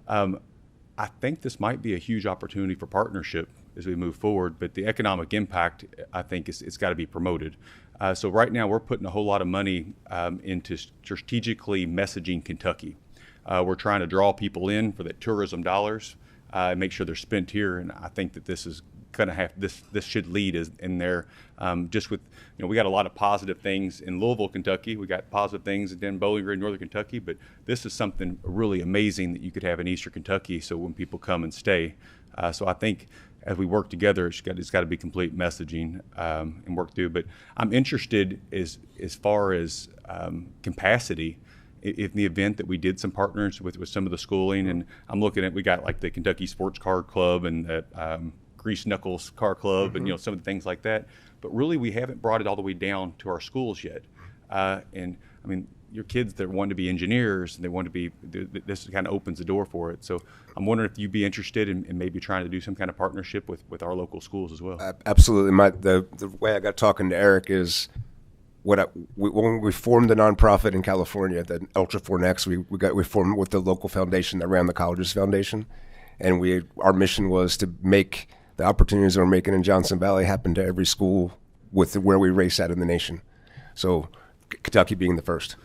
I think this might be a huge opportunity for partnership as we move forward, but the economic impact, I think, it's got to be promoted. So right now we're putting a whole lot of money into strategically messaging Kentucky. We're trying to draw people in for the tourism dollars and make sure they're spent here, and I think that this is going to have this should lead in there, just with we got a lot of positive things in Louisville, Kentucky. We got positive things in Bowling Green, Northern Kentucky, but this is something really amazing that you could have in Eastern Kentucky. So when people come and stay, so I think as we work together, it's got to be complete messaging and work through. But I'm interested as far as capacity. In the event that we did some partners with some of the schooling, and I'm looking at, we got like the Kentucky Sports Car Club and the Grease Knuckles Car Club, and some of the things like that. But really, we haven't brought it all the way down to our schools yet. And I mean, your kids that want to be engineers and they want to be, this kind of opens the door for it. So I'm wondering if you'd be interested in maybe trying to do some kind of partnership with our local schools as well. Absolutely. The way I got talking to Eric is when we formed the nonprofit in California, the Ultra 4Next, we formed with the local foundation that ran the Colleges Foundation, and our mission was to make the opportunities we're making in Johnson Valley happen to every school with where we race at in the nation. So Kentucky being the first.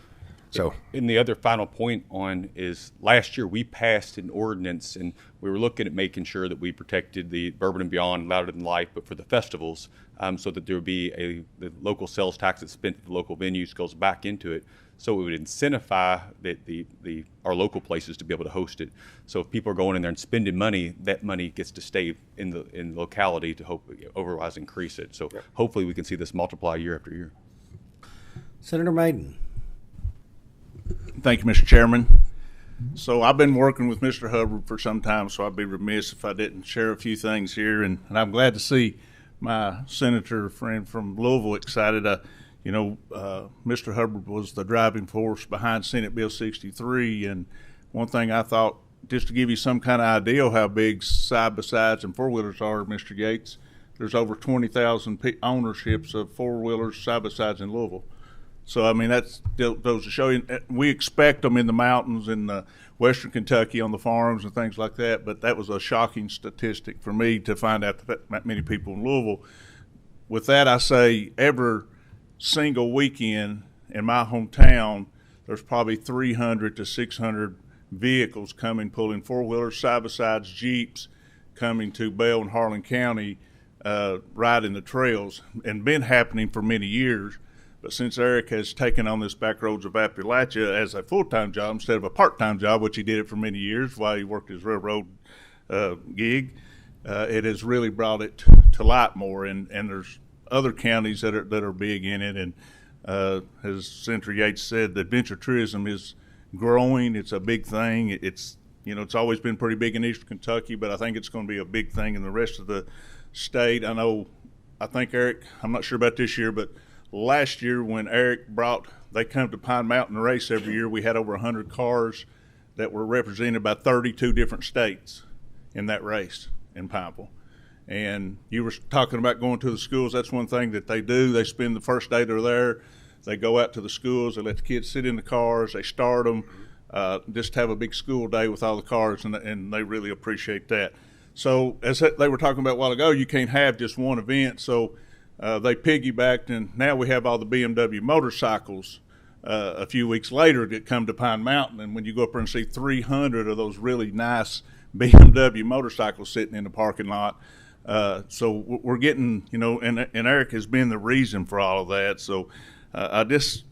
So, and the other final point on is last year we passed an ordinance, and we were looking at making sure that we protected the Bourbon and Beyond, Louder Than Life, but for the festivals, so that there would be the local sales tax that's spent at the local venues goes back into it. So it would incentivize our local places to be able to host it. So if people are going in there and spending money, that money gets to stay in the locality to otherwise increase it. So hopefully we can see this multiply year after year. Senator Maiden. Thank you, Mr. Chairman. So I've been working with Mr. Hubbard for some time, so I'd be remiss if I didn't share a few things here. And I'm glad to see my senator friend from Louisville excited. Mr. Hubbard was the driving force behind Senate Bill 63. And one thing I thought, just to give you some kind of idea of how big side-by-sides and four-wheelers are, Mr. Yates, there's over 20,000 ownerships of four-wheelers, side-by-sides in Louisville. So, I mean, that goes to show you, we expect them in the mountains in western Kentucky on the farms and things like that, but that was a shocking statistic for me to find out that many people in Louisville. With that, I say every single weekend in my hometown, there's probably 300 to 600 vehicles coming, pulling four-wheelers, side-by-sides, Jeeps, coming to Bell and Harlan County, riding the trails, and been happening for many years. But since Eric has taken on this back roads of Appalachia as a full-time job instead of a part-time job, which he did it for many years while he worked his railroad gig, it has really brought it to light more. And there's other counties that are big in it. And as Senator Yates said, the adventure tourism is growing. It's a big thing. It's always been pretty big in Eastern Kentucky, but I think it's going to be a big thing in the rest of the state. I think Eric, I'm not sure about this year, but last year when Eric they come to Pine Mountain race every year, we had over 100 cars that were represented by 32 different states in that race in Pineville. And you were talking about going to the schools. That's one thing that they do. They spend the first day they're there. They go out to the schools. They let the kids sit in the cars. They start them. Just have a big school day with all the cars, and they really appreciate that. So as they were talking about a while ago, you can't have just one event. So they piggybacked, and now we have all the BMW motorcycles a few weeks later to come to Pine Mountain, and when you go up there and see 300 of those really nice BMW motorcycles sitting in the parking lot. So we're getting, and Eric has been the reason for all of that. So I just,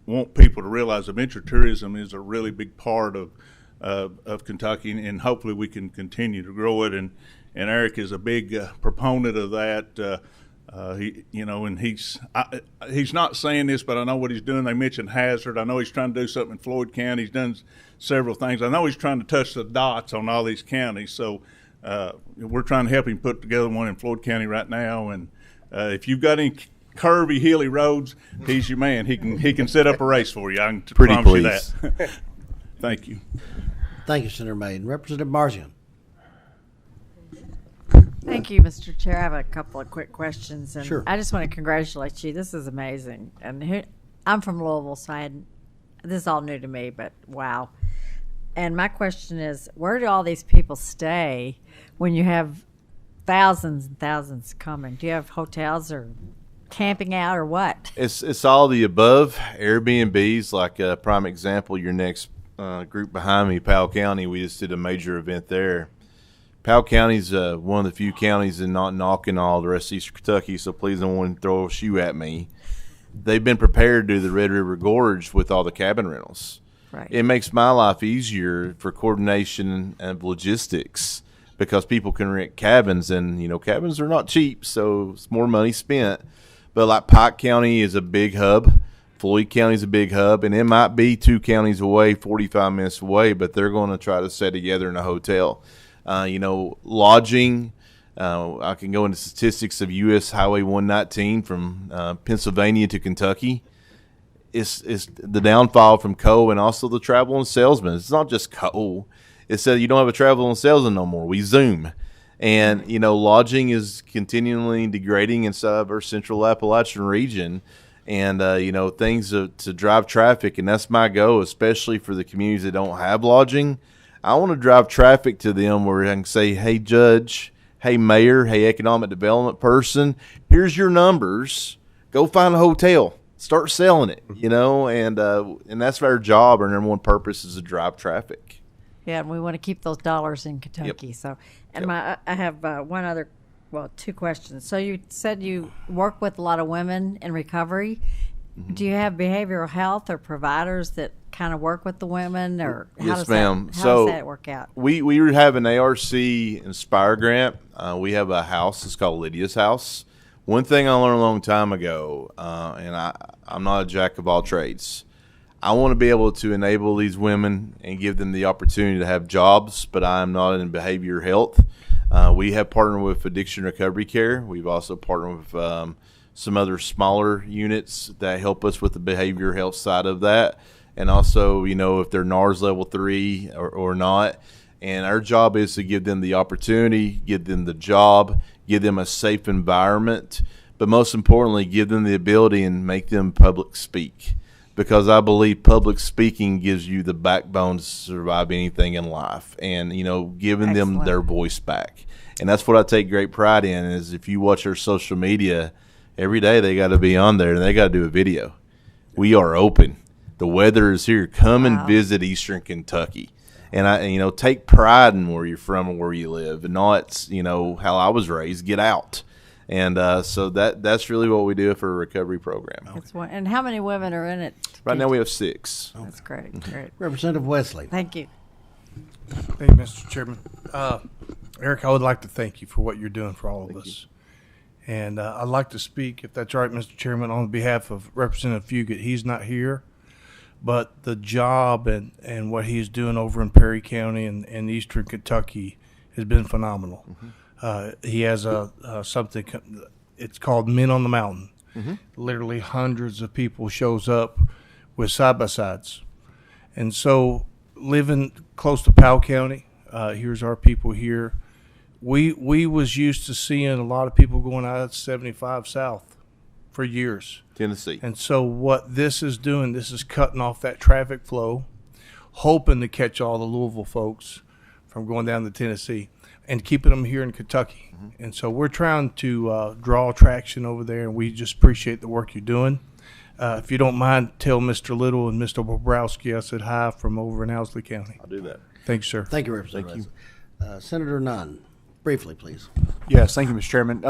want people to realize adventure tourism is a really big part of Kentucky, and hopefully we can continue to grow it. And Eric is a big proponent of that. And he's not saying this, but I know what he's doing. They mentioned Hazard. I know he's trying to do something in Floyd County. He's done several things. I know he's trying to touch the dots on all these counties. So we're trying to help him put together one in Floyd County right now. And if you've got any curvy, hilly roads, he's your man. He can set up a race for you. I can promise you that. Thank you. Thank you, Senator Maiden. Representative Marzian. Thank you, Mr. Chair. I have a couple of quick questions. And Sure. I just want to congratulate you. This is amazing. And I'm from Louisville, so this is all new to me, but wow. And my question is, where do all these people stay when you have thousands and thousands coming? Do you have hotels or camping out or what? It's all the above. Airbnbs, like a prime example, your next group behind me, Powell County, we just did a major event there. Powell County's one of the few counties and not knocking all the rest of Eastern Kentucky, so please don't want to throw a shoe at me. They've been prepared to do the Red River Gorge with all the cabin rentals. Right. It makes my life easier for coordination and logistics because people can rent cabins, and cabins are not cheap, so it's more money spent. But like Pike County is a big hub, Floyd County is a big hub, and it might be 2 counties away, 45 minutes away, but they're going to try to stay together in a hotel. Lodging. I can go into statistics of U.S. Highway 119 from Pennsylvania to Kentucky. It's the downfall from coal and also the travel and salesmen. It's not just coal. It's that you don't have a travel and salesman no more. We Zoom. And, lodging is continually degrading inside our central Appalachian region. And, things to drive traffic. And that's my goal, especially for the communities that don't have lodging. I want to drive traffic to them where I can say, hey, judge, hey, mayor, hey, economic development person, here's your numbers. Go find a hotel. Start selling it, and that's our job. Our number one purpose is to drive traffic. Yeah, and we want to keep those dollars in Kentucky. Yep. So, and I have two questions. So you said you work with a lot of women in recovery. Mm-hmm. Do you have behavioral health or providers that kind of work with the women, or yes, ma'am. How does that work out? We have an ARC Inspire grant. We have a house. It's called Lydia's House. One thing I learned a long time ago, and I'm not a jack of all trades. I want to be able to enable these women and give them the opportunity to have jobs, but I am not in behavior health. We have partnered with Addiction Recovery Care. We've also partnered with some other smaller units that help us with the behavior health side of that. And also, if they're NARS level 3 or not. And our job is to give them the opportunity, give them the job, give them a safe environment, but most importantly, give them the ability and make them public speak. Because I believe public speaking gives you the backbone to survive anything in life, and giving them their voice back. And that's what I take great pride in. Is if you watch our social media every day, they got to be on there and they got to do a video. We are open. The weather is here. Come and visit Eastern Kentucky, and I take pride in where you're from and where you live, and not how I was raised. Get out. And so that's really what we do for a recovery program. That's one. And how many women are in it? Right now we have 6. That's great. Representative Wesley. Thank you. Hey, Mr. Chairman. Eric, I would like to thank you for what you're doing for all of us. And I'd like to speak, if that's right, Mr. Chairman, on behalf of Representative Fugate. He's not here, but the job and what he's doing over in Perry County and Eastern Kentucky has been phenomenal. Mm-hmm. He has something, it's called Men on the Mountain. Mm-hmm. Literally hundreds of people shows up with side-by-sides. And so living close to Powell County, here's our people here. We was used to seeing a lot of people going out 75 south for years. Tennessee. And so what this is doing, this is cutting off that traffic flow, hoping to catch all the Louisville folks from going down to Tennessee and keeping them here in Kentucky. Mm-hmm. And so we're trying to draw traction over there, and we just appreciate the work you're doing. If you don't mind, tell Mr. Little and Mr. Bobrowski I said hi from over in Owsley County. I'll do that. Thank you, sir. Thank you, Representative. Senator Nunn, briefly, please. Yes, thank you, Mr. Chairman.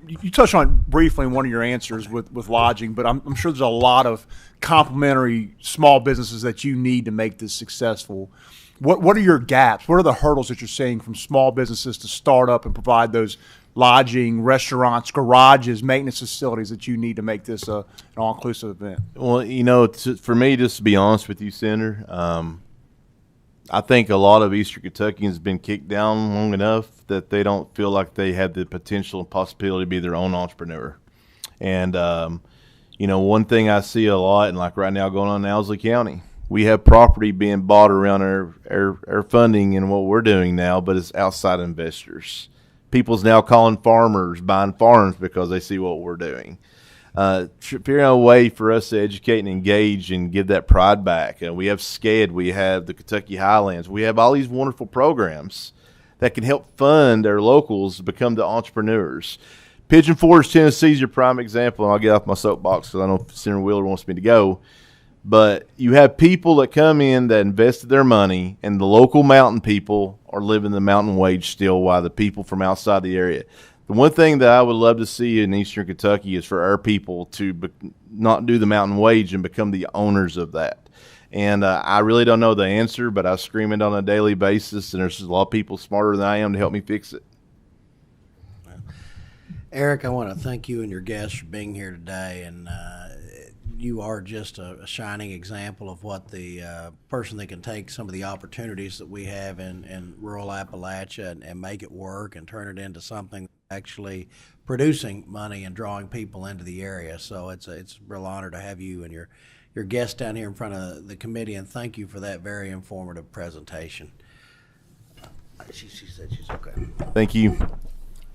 You touched on it briefly in one of your answers with lodging, but I'm sure there's a lot of complementary small businesses that you need to make this successful. What are your gaps? What are the hurdles that you're seeing from small businesses to start up and provide those lodging, restaurants, garages, maintenance facilities that you need to make this an all-inclusive event? Well, for me, just to be honest with you, Senator, I think a lot of Eastern Kentuckians have been kicked down long enough that they don't feel like they have the potential and possibility to be their own entrepreneur. And, one thing I see a lot, and like right now going on in Owsley County, we have property being bought around our funding and what we're doing now, but it's outside investors. People's now calling farmers, buying farms because they see what we're doing. Figuring out a way for us to educate and engage and give that pride back. We have SCED, we have the Kentucky Highlands, we have all these wonderful programs that can help fund our locals become the entrepreneurs. Pigeon Forge, Tennessee is your prime example, and I'll get off my soapbox because I know Senator Wheeler wants me to go. But you have people that come in that invested their money, and the local mountain people are living the mountain wage still, while the people from outside the area. The one thing that I would love to see in Eastern Kentucky is for our people to not do the mountain wage and become the owners of that. And I really don't know the answer, but I scream it on a daily basis, and there's a lot of people smarter than I am to help me fix it. Eric, I want to thank you and your guests for being here today, and you are just a shining example of what the person that can take some of the opportunities that we have in rural Appalachia and make it work and turn it into something actually producing money and drawing people into the area. So it's a real honor to have you and your guests down here in front of the committee, and thank you for that very informative presentation. She said she's okay. Thank you.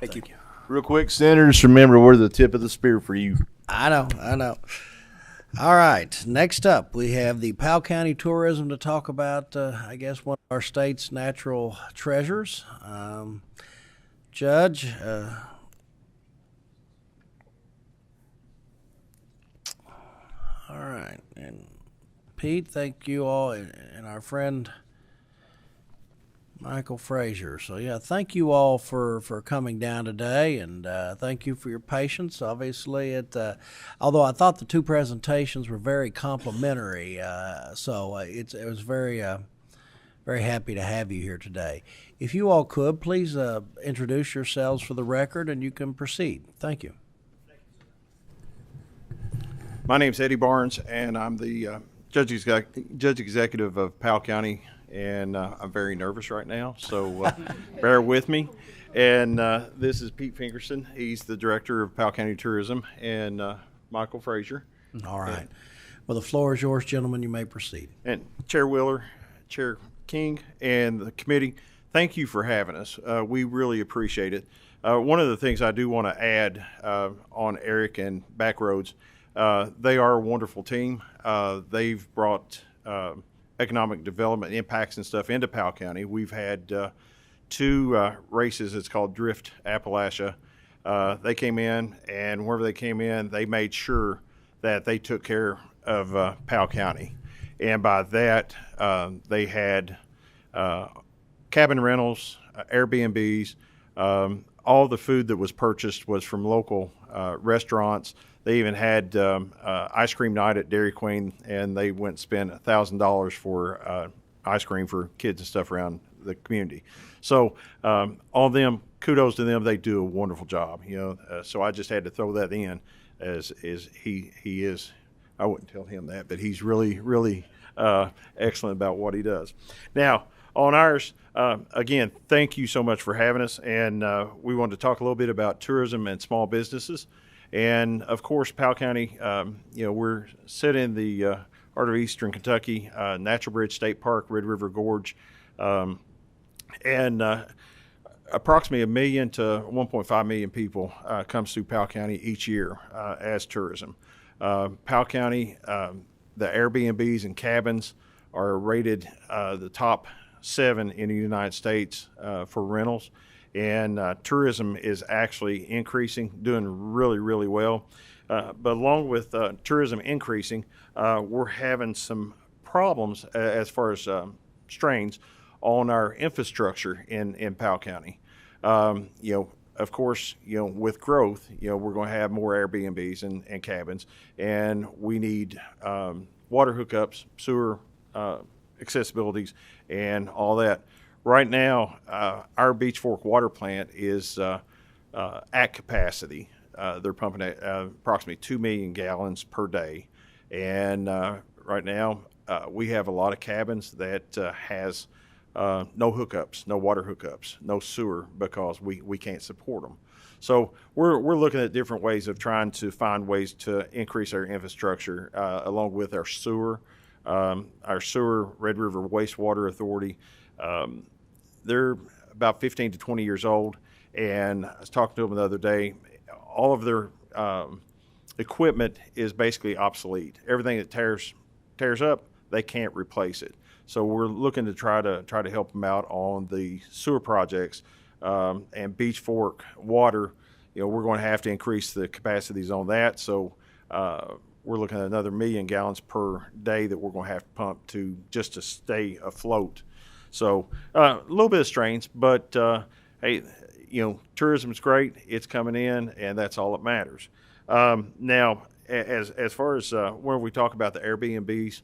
Thank you. Real quick, Senators, remember we're the tip of the spear for you. I know. All right. Next up, we have the Powell County Tourism to talk about, I guess, one of our state's natural treasures. Judge, all right. And Pete, thank you all, and our friend Michael Frazier. So, yeah, thank you all for coming down today, and thank you for your patience. Obviously, although I thought the two presentations were very complimentary, so it was very happy to have you here today. If you all could, please introduce yourselves for the record, and you can proceed. Thank you. My name's Eddie Barnes, and I'm the judge executive of Powell County, and I'm very nervous right now, so bear with me. And this is Pete Fingerson. He's the director of Powell County Tourism, and Michael Frazier. All right. Well, the floor is yours, gentlemen. You may proceed. And Chair Wheeler, Chair King, and the committee, thank you for having us. We really appreciate it. One of the things I do want to add on Eric and Backroads, they are a wonderful team. They've brought economic development impacts and stuff into Powell County. We've had two races. It's called Drift Appalachia. They came in, and wherever they came in, they made sure that they took care of Powell County. And by that, they had cabin rentals, Airbnbs. All the food that was purchased was from local restaurants. They even had ice cream night at Dairy Queen, and they went and spent $1,000 for ice cream for kids and stuff around the community. So all of them, kudos to them. They do a wonderful job, so I just had to throw that in as he is. I wouldn't tell him that, but he's really, really excellent about what he does. Now, on ours, again, thank you so much for having us, and we wanted to talk a little bit about tourism and small businesses. And, of course, Powell County, we're set in the heart of Eastern Kentucky, Natural Bridge State Park, Red River Gorge, and approximately 1 million to 1.5 million people comes through Powell County each year as tourism. Powell County, the Airbnbs and cabins are rated the top 7 in the United States for rentals. And tourism is actually increasing, doing really, really well. But along with tourism increasing, we're having some problems as far as strains on our infrastructure in Powell County. Of course, with growth, we're going to have more Airbnbs and cabins, and we need water hookups, sewer accessibilities, and all that. Right now, our Beach Fork water plant is at capacity. They're pumping at approximately 2 million gallons per day, and right now we have a lot of cabins that has no hookups, no water hookups, no sewer, because we can't support them. So we're looking at different ways of trying to find ways to increase our infrastructure, along with our sewer, Red River Wastewater Authority. They're about 15 to 20 years old, and I was talking to them the other day. All of their equipment is basically obsolete. Everything that tears up, they can't replace it. So we're looking to try to help them out on the sewer projects, and Beach Fork water. We're going to have to increase the capacities on that. So we're looking at another 1 million gallons per day that we're going to have to pump just to stay afloat. So a little bit of strains, but hey, tourism's great. It's coming in, and that's all that matters. Now, as far as when we talk about the Airbnbs,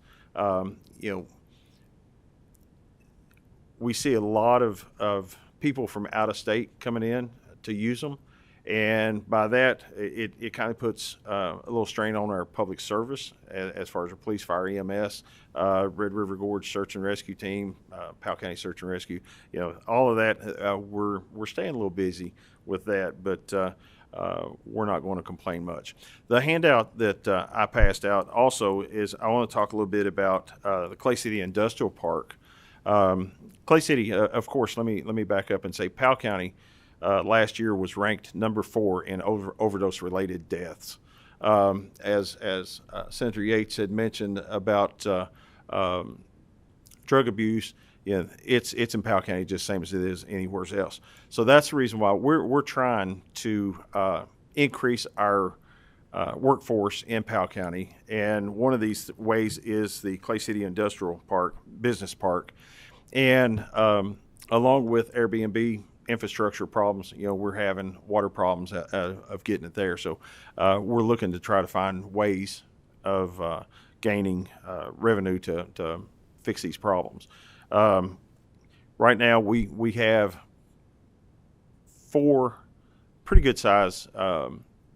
we see a lot of people from out of state coming in to use them. And by that, it kind of puts a little strain on our public service as far as our police, fire, EMS, Red River Gorge Search and Rescue Team, Powell County Search and Rescue. All of that, we're staying a little busy with that, but we're not going to complain much. The handout that I passed out also is I want to talk a little bit about the Clay City Industrial Park. Clay City, of course, let me back up and say Powell County last year was ranked number 4 in overdose-related deaths. As Senator Yates had mentioned about drug abuse, it's in Powell County just the same as it is anywhere else. So that's the reason why we're trying to increase our workforce in Powell County, and one of these ways is the Clay City Industrial Park, Business Park, and along with Airbnb infrastructure problems, we're having water problems of getting it there. So we're looking to try to find ways of gaining revenue to fix these problems. Right now, we have 4 pretty good size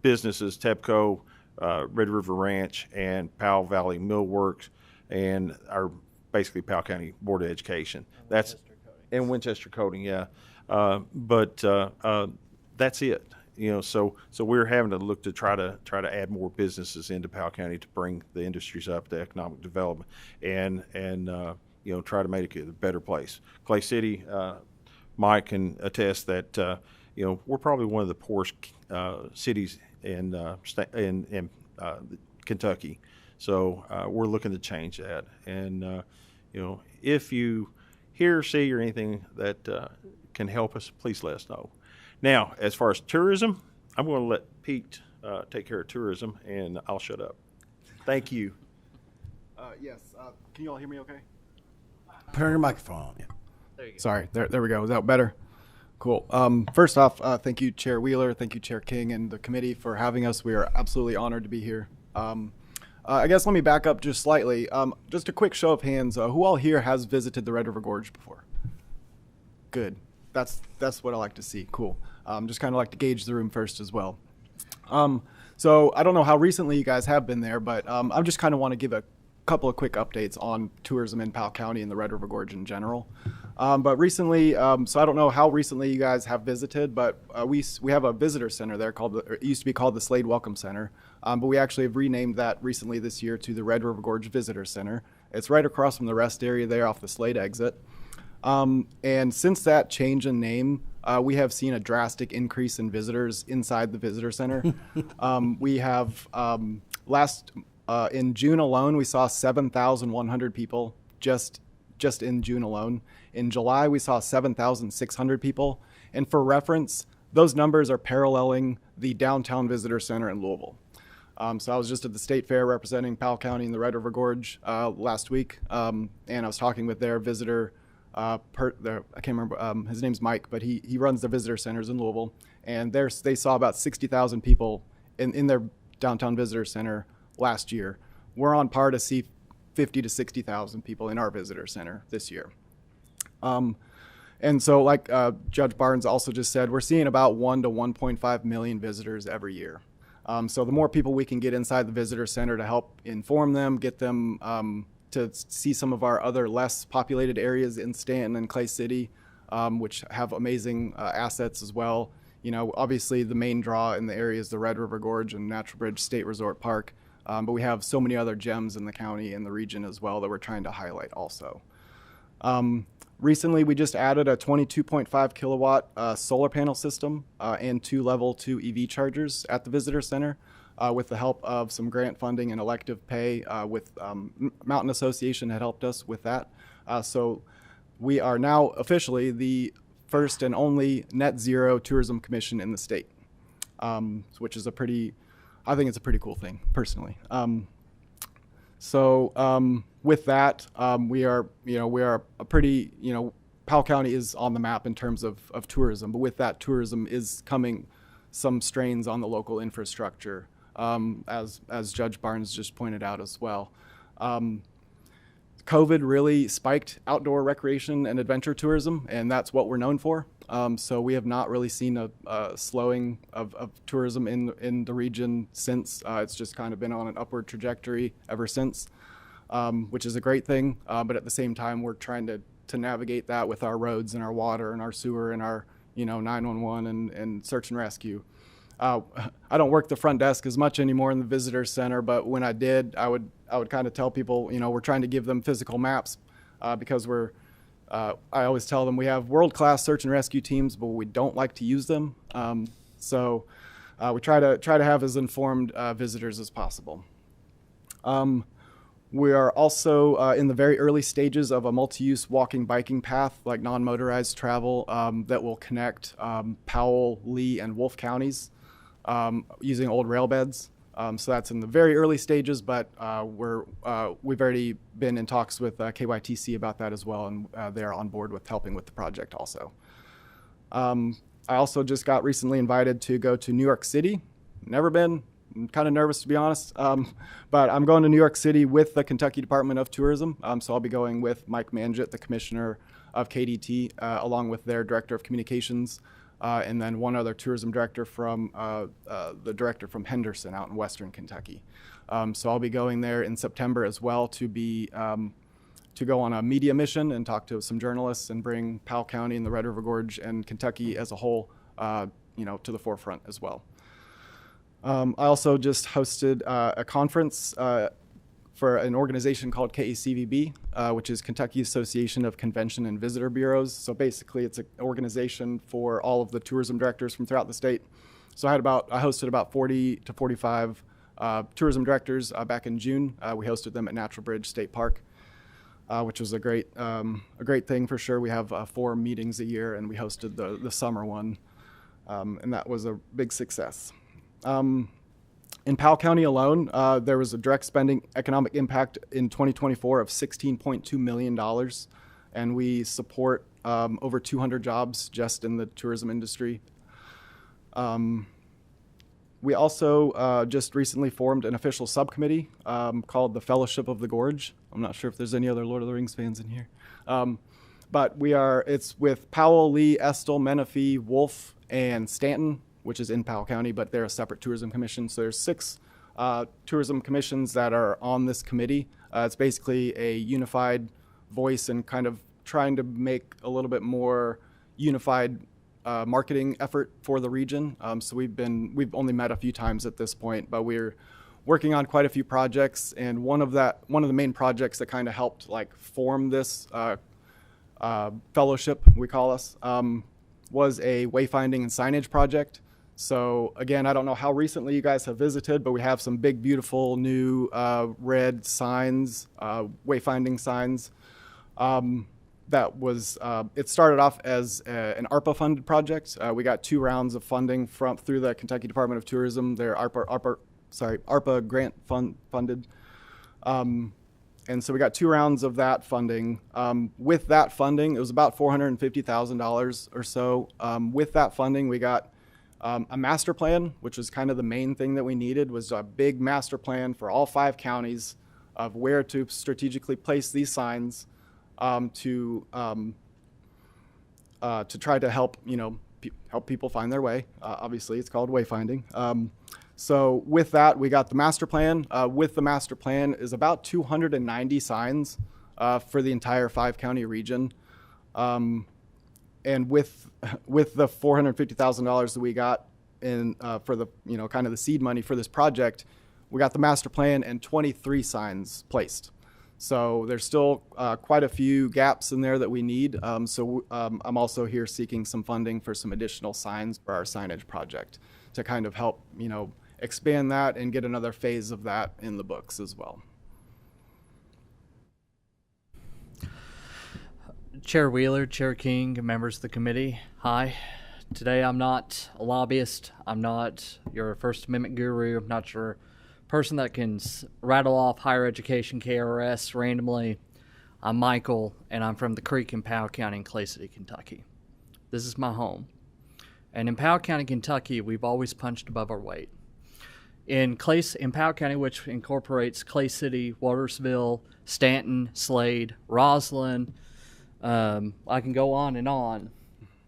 businesses: TEPCO, Red River Ranch, and Powell Valley Millworks, and our basically Powell County Board of Education. That's in Winchester Coating, yeah. But that's it. So we're having to look to try to add more businesses into Powell County to bring the industries up, the economic development, and try to make it a better place. Clay City, Mike can attest that we're probably one of the poorest cities in Kentucky. So we're looking to change that. And if you hear, see, or anything that can help us, please let us know. Now, as far as tourism, I'm going to let Pete take care of tourism, and I'll shut up. Thank you. Yes. Can you all hear me okay? Turn your microphone on. Yeah. There you go. Sorry. There we go. Is that better? Cool. First off, thank you, Chair Wheeler. Thank you, Chair King, and the committee for having us. We are absolutely honored to be here. I guess let me back up just slightly. Just a quick show of hands. Who all here has visited the Red River Gorge before? Good. That's what I like to see. Cool. Just kind of like to gauge the room first as well. So I don't know how recently you guys have been there, but I just kind of want to give a couple of quick updates on tourism in Powell County and the Red River Gorge in general. But recently, so I don't know how recently you guys have visited, but we have a visitor center there it used to be called the Slade Welcome Center, but we actually have renamed that recently this year to the Red River Gorge Visitor Center. It's right across from the rest area there off the Slade exit. And since that change in name, we have seen a drastic increase in visitors inside the visitor center. We have in June alone, we saw 7,100 people just in June alone. In July, we saw 7,600 people. And for reference, those numbers are paralleling the downtown visitor center in Louisville. So I was just at the state fair representing Powell County in the Red River Gorge last week, and I was talking with their visitor. I can't remember his name's Mike, but he runs the visitor centers in Louisville, and they saw about 60,000 people in their downtown visitor center last year. We're on par to see 50 to 60,000 people in our visitor center this year. And so, like Judge Barnes also just said, we're seeing about 1 to 1.5 million visitors every year. So the more people we can get inside the visitor center to help inform them, get them to see some of our other less populated areas in Stanton and Clay City, which have amazing assets as well. You know, obviously the main draw in the area is the Red River Gorge and Natural Bridge State Resort Park, but we have so many other gems in the county and the region as well that we're trying to highlight also. Recently, we just added a 22.5 kilowatt solar panel system and 2 level 2 EV chargers at the visitor center with the help of some grant funding and elective pay with Mountain Association had helped us with that. So we are now officially the first and only net zero tourism commission in the state, which is I think it's a pretty cool thing personally. With that, we are a pretty, Powell County is on the map in terms of tourism, but with that, tourism is coming some strains on the local infrastructure, as Judge Barnes just pointed out as well. COVID really spiked outdoor recreation and adventure tourism, and that's what we're known for. So we have not really seen a slowing of tourism in the region since. It's just kind of been on an upward trajectory ever since, which is a great thing. But at the same time, we're trying to navigate that with our roads and our water and our sewer and our 911 and search and rescue. I don't work the front desk as much anymore in the visitor center, but when I did, I would kind of tell people, we're trying to give them physical maps because I always tell them we have world-class search and rescue teams, but we don't like to use them. So we try to have as informed visitors as possible. We are also in the very early stages of a multi-use walking biking path, like non-motorized travel, that will connect Powell, Lee, and Wolfe counties using old rail beds. So that's in the very early stages, but we've already been in talks with KYTC about that as well, and they're on board with helping with the project also. I also just got recently invited to go to New York City. Never been. I'm kind of nervous, to be honest, but I'm going to New York City with the Kentucky Department of Tourism, so I'll be going with Mike Manjit, the commissioner of KDT, along with their director of communications, and then one other tourism director from the director from Henderson out in Western Kentucky. So I'll be going there in September as well to go on a media mission and talk to some journalists and bring Powell County and the Red River Gorge and Kentucky as a whole, to the forefront as well. I also just hosted a conference for an organization called KACVB, which is Kentucky Association of Convention and Visitor Bureaus. So basically, it's an organization for all of the tourism directors from throughout the state. So I hosted about 40 to 45 tourism directors back in June. We hosted them at Natural Bridge State Park, which was a great thing for sure. We have 4 meetings a year, and we hosted the summer one, and that was a big success. In Powell County alone, there was a direct spending economic impact in 2024 of $16.2 million, and we support over 200 jobs just in the tourism industry. We also just recently formed an official subcommittee called the Fellowship of the Gorge. I'm not sure if there's any other Lord of the Rings fans in here. But it's with Powell, Lee, Estill, Menifee, Wolfe, and Stanton, which is in Powell County, but they're a separate tourism commission. So there's 6 tourism commissions that are on this committee. It's basically a unified voice and kind of trying to make a little bit more unified marketing effort for the region. So we've only met a few times at this point, but we're working on quite a few projects. And one of the main projects that kind of helped form this fellowship, we call us, was a wayfinding and signage project. So again, I don't know how recently you guys have visited, but we have some big, beautiful new red signs, wayfinding signs. It started off as an ARPA-funded project. We got 2 rounds of funding through the Kentucky Department of Tourism, their ARPA ARPA grant funded. And so we got 2 rounds of that funding. With that funding, it was about $450,000 or so. With that funding, we got a master plan, which was kind of the main thing that we needed, was a big master plan for all 5 counties of where to strategically place these signs to try to help, help people find their way. Obviously, it's called wayfinding. So with that, we got the master plan. With the master plan is about 290 signs for the entire 5-county region. And with the $450,000 that we got in for the kind of the seed money for this project, we got the master plan and 23 signs placed. So there's still quite a few gaps in there that we need. I'm also here seeking some funding for some additional signs for our signage project to kind of help expand that and get another phase of that in the books as well. Chair Wheeler, Chair King, members of the committee, hi. Today I'm not a lobbyist. I'm not your First Amendment guru. I'm not your person that can rattle off higher education KRS randomly. I'm Michael, and I'm from the Creek in Powell County in Clay City, Kentucky. This is my home. And in Powell County, Kentucky, we've always punched above our weight. In Powell County, which incorporates Clay City, Watersville, Stanton, Slade, Roslyn, I can go on and on.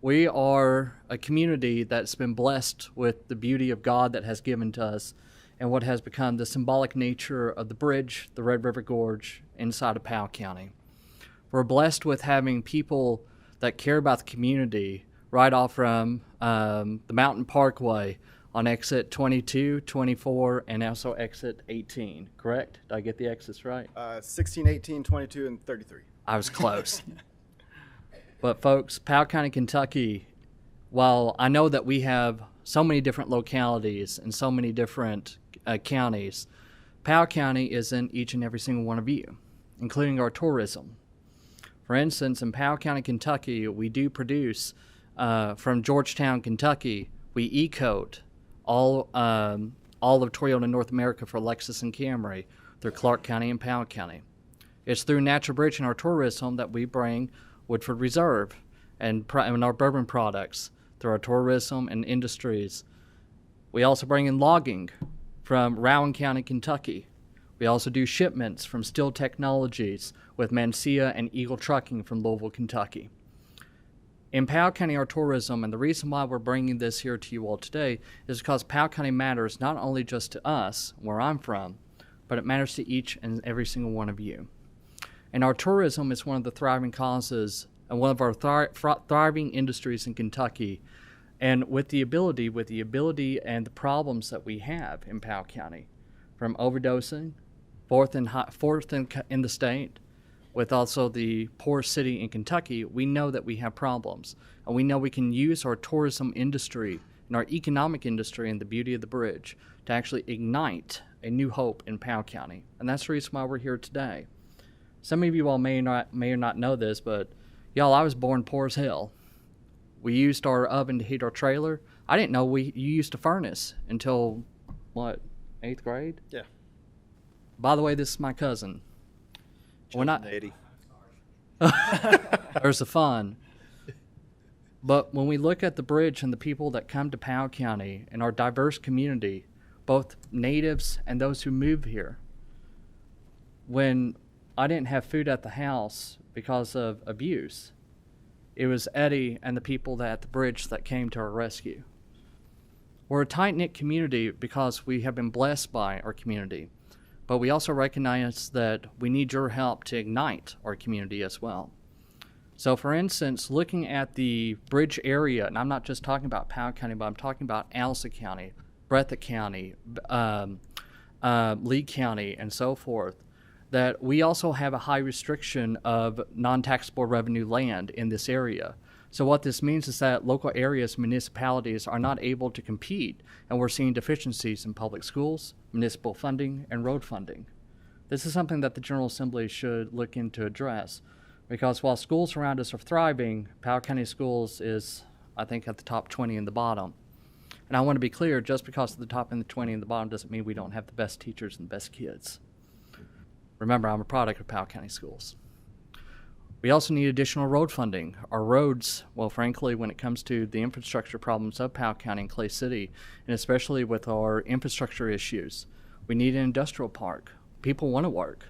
We are a community that's been blessed with the beauty of God that has given to us and what has become the symbolic nature of the bridge, the Red River Gorge, inside of Powell County. We're blessed with having people that care about the community right off from the Mountain Parkway on exit 22, 24, and also exit 18, correct? Did I get the exits right? 16, 18, 22, and 33. I was close. But folks, Powell County, Kentucky, while I know that we have so many different localities and so many different counties, Powell County is in each and every single one of you, including our tourism. For instance, in Powell County, Kentucky, we do produce, from Georgetown, Kentucky, we E-coat all of Toyota North America for Lexus and Camry through Clark County and Powell County. It's through Natural Bridge and our tourism that we bring Woodford Reserve and our bourbon products through our tourism and industries. We also bring in logging from Rowan County, Kentucky. We also do shipments from Steel Technologies with Mancia and Eagle Trucking from Louisville, Kentucky. In Powell County, our tourism, and the reason why we're bringing this here to you all today is because Powell County matters not only just to us, where I'm from, but it matters to each and every single one of you. And our tourism is one of the thriving causes and one of our thriving industries in Kentucky. And with the ability and the problems that we have in Powell County, from overdosing, fourth in the state, with also the poorest city in Kentucky, we know that we have problems. And we know we can use our tourism industry and our economic industry and the beauty of the bridge to actually ignite a new hope in Powell County. And that's the reason why we're here today. Some of you all may or not know this, but y'all, I was born poor as hell. We used our oven to heat our trailer. I didn't know you used a furnace until, 8th grade? Yeah. By the way, this is my cousin. Eddie. There's the fun. But when we look at the bridge and the people that come to Powell County and our diverse community, both natives and those who move here, when I didn't have food at the house because of abuse, it was Eddie and the people at the bridge that came to our rescue. We're a tight-knit community because we have been blessed by our community. But we also recognize that we need your help to ignite our community as well. So for instance, looking at the bridge area, and I'm not just talking about Powell County, but I'm talking about Alsa County, Breathitt County, Lee County, and so forth, that we also have a high restriction of non-taxable revenue land in this area. So what this means is that local areas, municipalities are not able to compete, and we're seeing deficiencies in public schools, municipal funding, and road funding. This is something that the General Assembly should look into address, because while schools around us are thriving, Powell County Schools is, I think, at the top 20 in the bottom. And I want to be clear, just because of the top and the 20 and the bottom doesn't mean we don't have the best teachers and the best kids. Remember, I'm a product of Powell County Schools. We also need additional road funding. Our roads, well, frankly, when it comes to the infrastructure problems of Powell County and Clay City, and especially with our infrastructure issues, we need an industrial park. People want to work.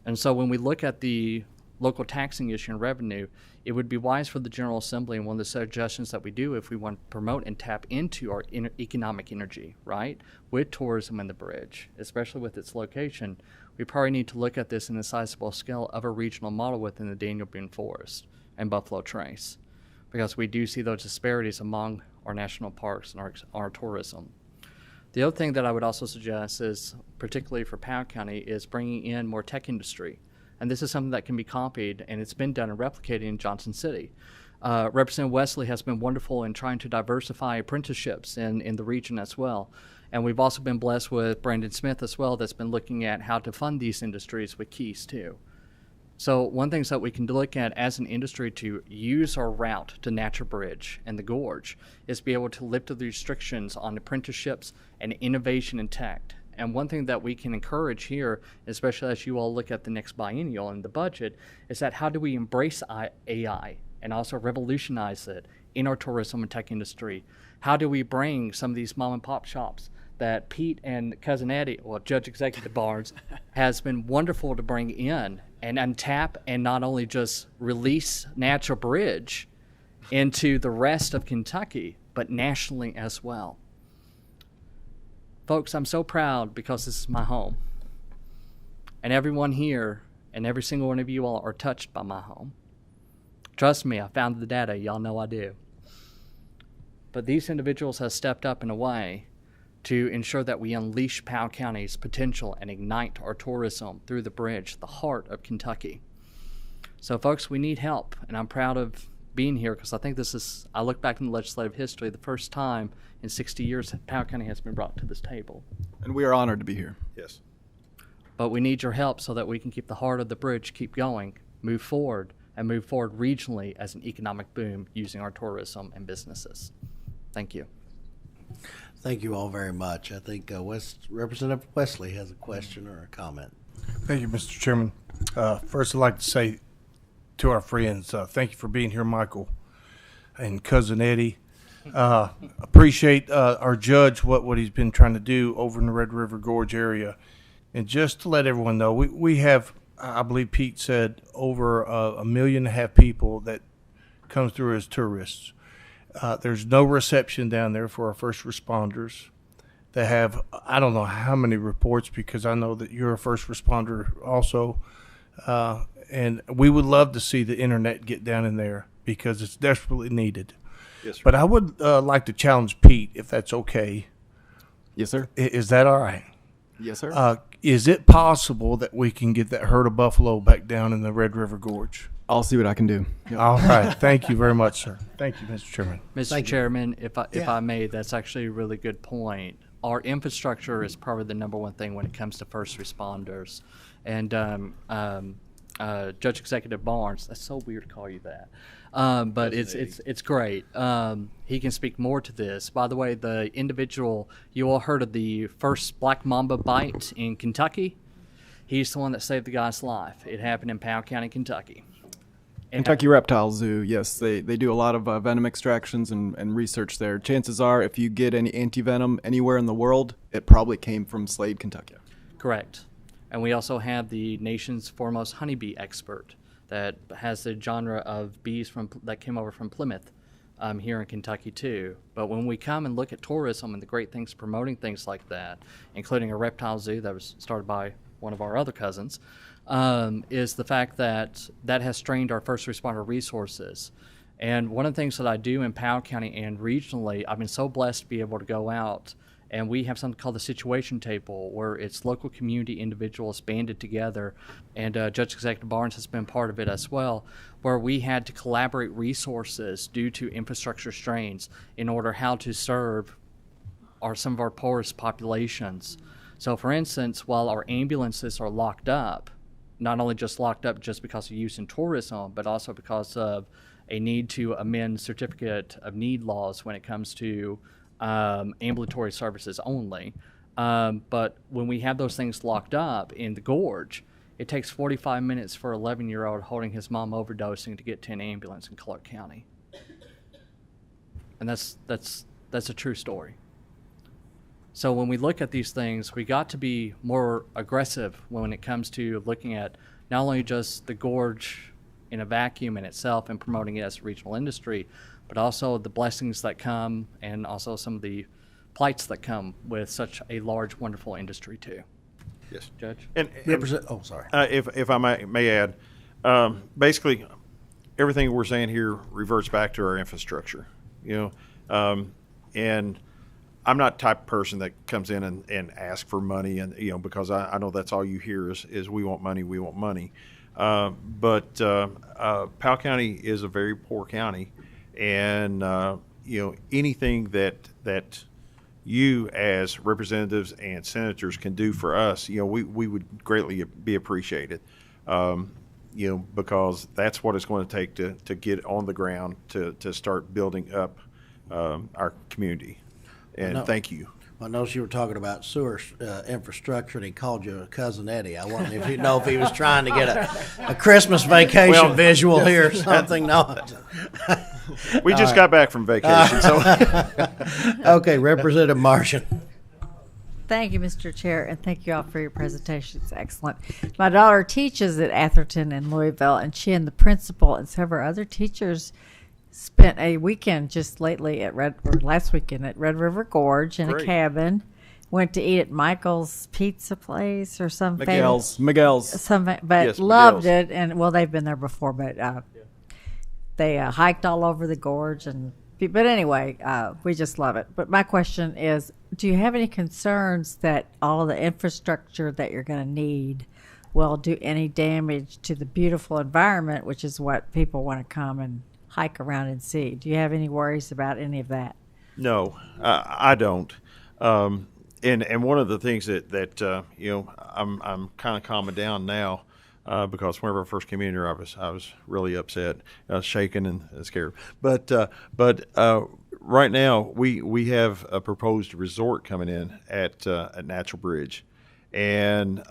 And so when we look at the local taxing issue and revenue, it would be wise for the General Assembly, and one of the suggestions that we do if we want to promote and tap into our economic energy, right, with tourism and the bridge, especially with its location, we probably need to look at this in a sizable scale of a regional model within the Daniel Boone Forest and Buffalo Trace, because we do see those disparities among our national parks and our tourism. The other thing that I would also suggest is, particularly for Powell County, is bringing in more tech industry. And this is something that can be copied, and it's been done and replicated in Johnson City. Representative Wesley has been wonderful in trying to diversify apprenticeships in the region as well. And we've also been blessed with Brandon Smith as well, that's been looking at how to fund these industries with keys too. So one thing that we can look at as an industry to use our route to Natural Bridge and the Gorge is be able to lift the restrictions on apprenticeships and innovation in tech. And one thing that we can encourage here, especially as you all look at the next biennial and the budget, is that how do we embrace AI and also revolutionize it in our tourism and tech industry? How do we bring some of these mom and pop shops that Pete and Cousin Eddie, well, Judge Executive Barnes, has been wonderful to bring in and untap and not only just release Natural Bridge into the rest of Kentucky, but nationally as well. Folks, I'm so proud because this is my home. And everyone here and every single one of you all are touched by my home. Trust me, I found the data. Y'all know I do. But these individuals have stepped up in a way to ensure that we unleash Powell County's potential and ignite our tourism through the bridge, the heart of Kentucky. So, folks, we need help, and I'm proud of being here because I think this is, I look back in the legislative history, the first time in 60 years that Powell County has been brought to this table. And we are honored to be here. Yes. But we need your help so that we can keep the heart of the bridge, keep going, move forward, and move forward regionally as an economic boom using our tourism and businesses. Thank you. Thank you all very much. I think Representative Wesley has a question or a comment. Thank you, Mr. Chairman. First, I'd like to say to our friends, thank you for being here, Michael and Cousin Eddie. Appreciate our judge, what he's been trying to do over in the Red River Gorge area. And just to let everyone know, we have, I believe Pete said, over 1.5 million people that come through as tourists. There's no reception down there for our first responders. They have, I don't know how many reports, because I know that you're a first responder also. And we would love to see the internet get down in there because it's desperately needed. Yes, sir. But I would like to challenge Pete, if that's okay. Yes, sir. Is that all right? Yes, sir. Is it possible that we can get that herd of buffalo back down in the Red River Gorge? I'll see what I can do. Yep. All right. Thank you very much, sir. Thank you, Mr. Chairman. Mr. Chairman, if I may, that's actually a really good point. Our infrastructure is probably the number one thing when it comes to first responders. And Judge Executive Barnes, that's so weird to call you that. But it's great. He can speak more to this. By the way, the individual, you all heard of the first black mamba bite in Kentucky? He's the one that saved the guy's life. It happened in Powell County, Kentucky. Kentucky Reptile Zoo, yes, they do a lot of venom extractions and research there. Chances are, if you get any anti-venom anywhere in the world, it probably came from Slade, Kentucky. Correct. And we also have the nation's foremost honeybee expert that has the genre of bees that came over from Plymouth here in Kentucky too. But when we come and look at tourism and the great things promoting things like that, including a reptile zoo that was started by one of our other cousins, is the fact that has strained our first responder resources. And one of the things that I do in Powell County and regionally, I've been so blessed to be able to go out, and we have something called the Situation Table, where it's local community individuals banded together, and Judge Executive Barnes has been part of it as well, where we had to collaborate resources due to infrastructure strains in order how to serve some of our poorest populations. So for instance, while our ambulances are locked up, not only just locked up just because of use in tourism, but also because of a need to amend certificate of need laws when it comes to ambulatory services only. But when we have those things locked up in the gorge, it takes 45 minutes for an 11-year-old holding his mom overdosing to get to an ambulance in Clark County. And that's a true story. So when we look at these things, we got to be more aggressive when it comes to looking at not only just the gorge in a vacuum in itself and promoting it as a regional industry, but also the blessings that come and also some of the plights that come with such a large, wonderful industry too. Yes, Judge. And sorry. If I may add, basically everything we're saying here reverts back to our infrastructure. And I'm not the type of person that comes in and asks for money, and because I know that's all you hear is we want money, we want money. But Powell County is a very poor county, and anything that you as representatives and senators can do for us, we would greatly be appreciated. Because that's what it's going to take to get on the ground to start building up our community. And thank you. I noticed you were talking about sewer infrastructure, and he called you Cousin Eddie. I wanted if he was trying to get a Christmas vacation visual here or something. No. We just got back from vacation. Okay, Representative Martian. Thank you, Mr. Chair, and thank you all for your presentation. It's excellent. My daughter teaches at Atherton in Louisville, and she and the principal and several other teachers spent a weekend just lately last weekend at Red River Gorge in a cabin. Went to eat at Michael's Pizza Place or some Miguel's. But loved it. And they've been there before, but they hiked all over the gorge. But anyway, we just love it. But my question is, do you have any concerns that all of the infrastructure that you're going to need will do any damage to the beautiful environment, which is what people want to come and hike around and see? Do you have any worries about any of that? No, I don't. And one of the things that I'm kind of calming down now, because whenever I first came in here, I was really upset, shaking and scared. But right now we have a proposed resort coming in at Natural Bridge, and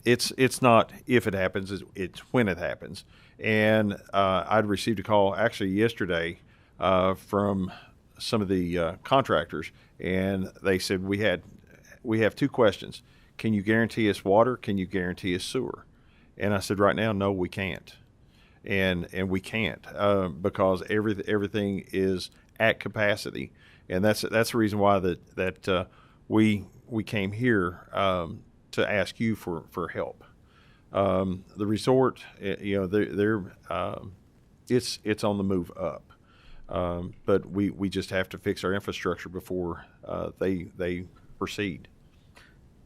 it's not if it happens, it's when it happens. And I'd received a call actually yesterday from some of the contractors, and they said we have two questions: can you guarantee us water? Can you guarantee us sewer? And I said, right now, no, we can't, and we can't because everything is at capacity, and that's the reason why that we came here to ask you for help. The resort, they're it's on the move up, but we just have to fix our infrastructure before they proceed.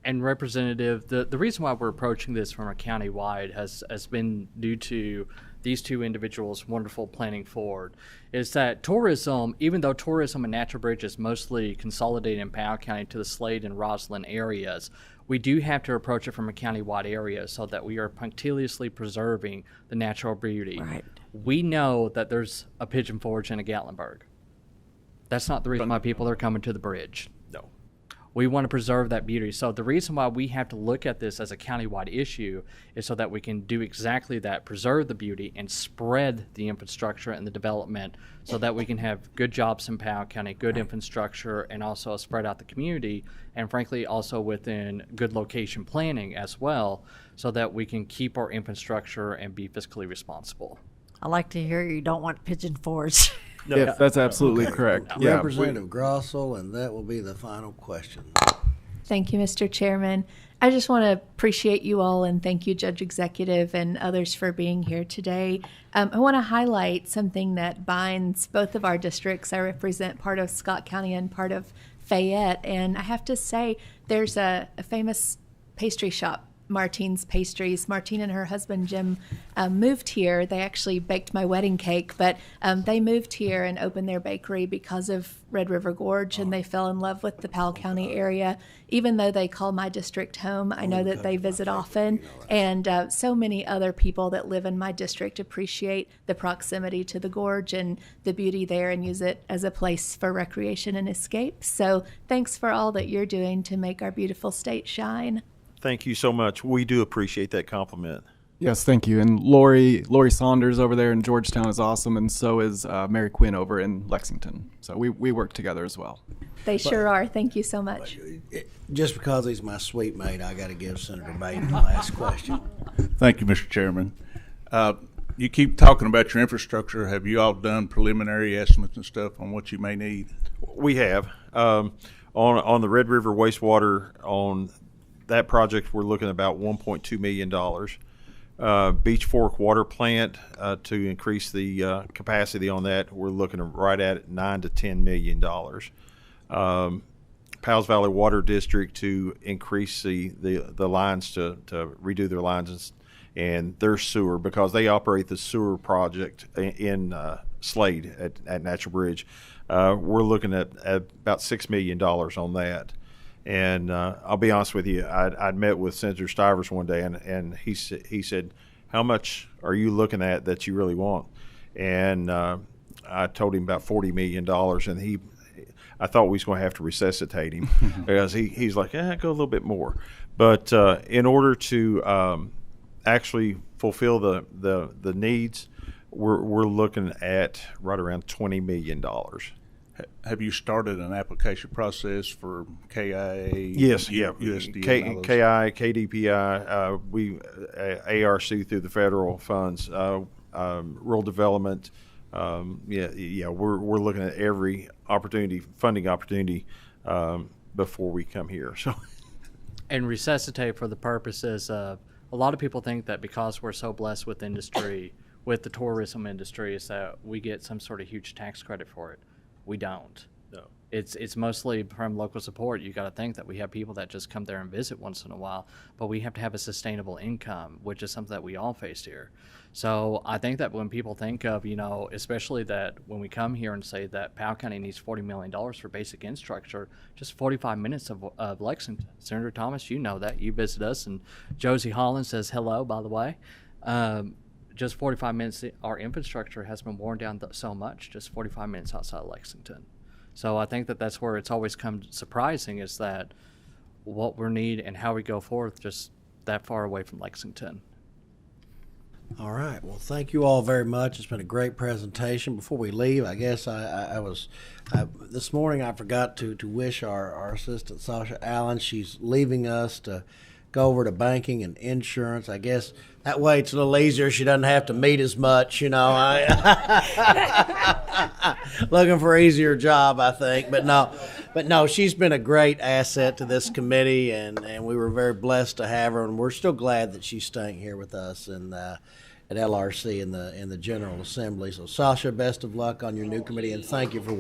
And Representative, the reason why we're approaching this from a county-wide has been due to these two individuals' wonderful planning forward, is that tourism, even though tourism and Natural Bridge is mostly consolidated in Powell County to the Slade and Roslyn areas, we do have to approach it from a county-wide area so that we are punctiliously preserving the natural beauty. Right. We know that there's a pigeon forge in a Gatlinburg. That's not the reason why people are coming to the bridge. No. We want to preserve that beauty. So the reason why we have to look at this as a countywide issue is so that we can do exactly that, preserve the beauty and spread the infrastructure and the development so that we can have good jobs in Powell County, good infrastructure, and also spread out the community, and frankly also within good location planning as well, so that we can keep our infrastructure and be fiscally responsible. I like to hear you don't want pigeon forge. No. Yes, that's absolutely correct. Yeah, Representative Grossel, and that will be the final question. Thank you, Mr. Chairman. I just want to appreciate you all and thank you, Judge Executive and others for being here today. I want to highlight something that binds both of our districts. I represent part of Scott County and part of Fayette, and I have to say there's a famous pastry shop Martine's Pastries. Martine and her husband Jim moved here. They actually baked my wedding cake, but they moved here and opened their bakery because of Red River Gorge, and they fell in love with the Powell County area. Even though they call my district home, I know that they visit often, and so many other people that live in my district appreciate the proximity to the gorge and the beauty there and use it as a place for recreation and escape. So thanks for all that you're doing to make our beautiful state shine. Thank you so much. We do appreciate that compliment. Yes, thank you. And Lori Saunders over there in Georgetown is awesome, and so is Mary Quinn over in Lexington. So we work together as well. They sure are. Thank you so much. Just because he's my sweet mate, I got to give Senator Baden the last question. Thank you, Mr. Chairman. You keep talking about your infrastructure. Have you all done preliminary estimates and stuff on what you may need? We have. On the Red River wastewater, on that project, we're looking at about $1.2 million. Beach Fork Water Plant, to increase the capacity on that, we're looking right at $9 to $10 million. Powell's Valley Water District, to increase the lines, to redo their lines and their sewer, because they operate the sewer project in Slade at Natural Bridge. We're looking at about $6 million on that. And I'll be honest with you, I'd met with Senator Stivers one day, and he said, "How much are you looking at that you really want?" And I told him about $40 million, and I thought we was going to have to resuscitate him because he's like, go a little bit more. But in order to actually fulfill the needs, we're looking at right around $20 million. Have you started an application process for KIA? Yes, yeah. USDA, KI, KDPI, we ARC through the federal funds, rural development. We're looking at every funding opportunity before we come here. So, and resuscitate for the purposes of, a lot of people think that because we're so blessed with industry, with the tourism industry, is that we get some sort of huge tax credit for it. We don't. No. It's mostly from local support. You got to think that we have people that just come there and visit once in a while, but we have to have a sustainable income, which is something that we all faced here. So I think that when people think of, especially that when we come here and say that Powell County needs $40 million for basic infrastructure, just 45 minutes of Lexington. Senator Thomas, you know that. You visit us, and Josie Holland says hello, by the way. Just 45 minutes, our infrastructure has been worn down so much, just 45 minutes outside of Lexington. So I think that that's where it's always come surprising, is that what we need and how we go forth just that far away from Lexington. All right. Well, thank you all very much. It's been a great presentation. Before we leave, I guess this morning I forgot to wish our assistant Sasha Allen. She's leaving us to go over to banking and insurance. I guess that way it's a little easier. She doesn't have to meet as much, looking for an easier job, I think. But no, she's been a great asset to this committee, and we were very blessed to have her, and we're still glad that she's staying here with us and at LRC in the General Assembly. So Sasha, best of luck on your new committee, and thank you for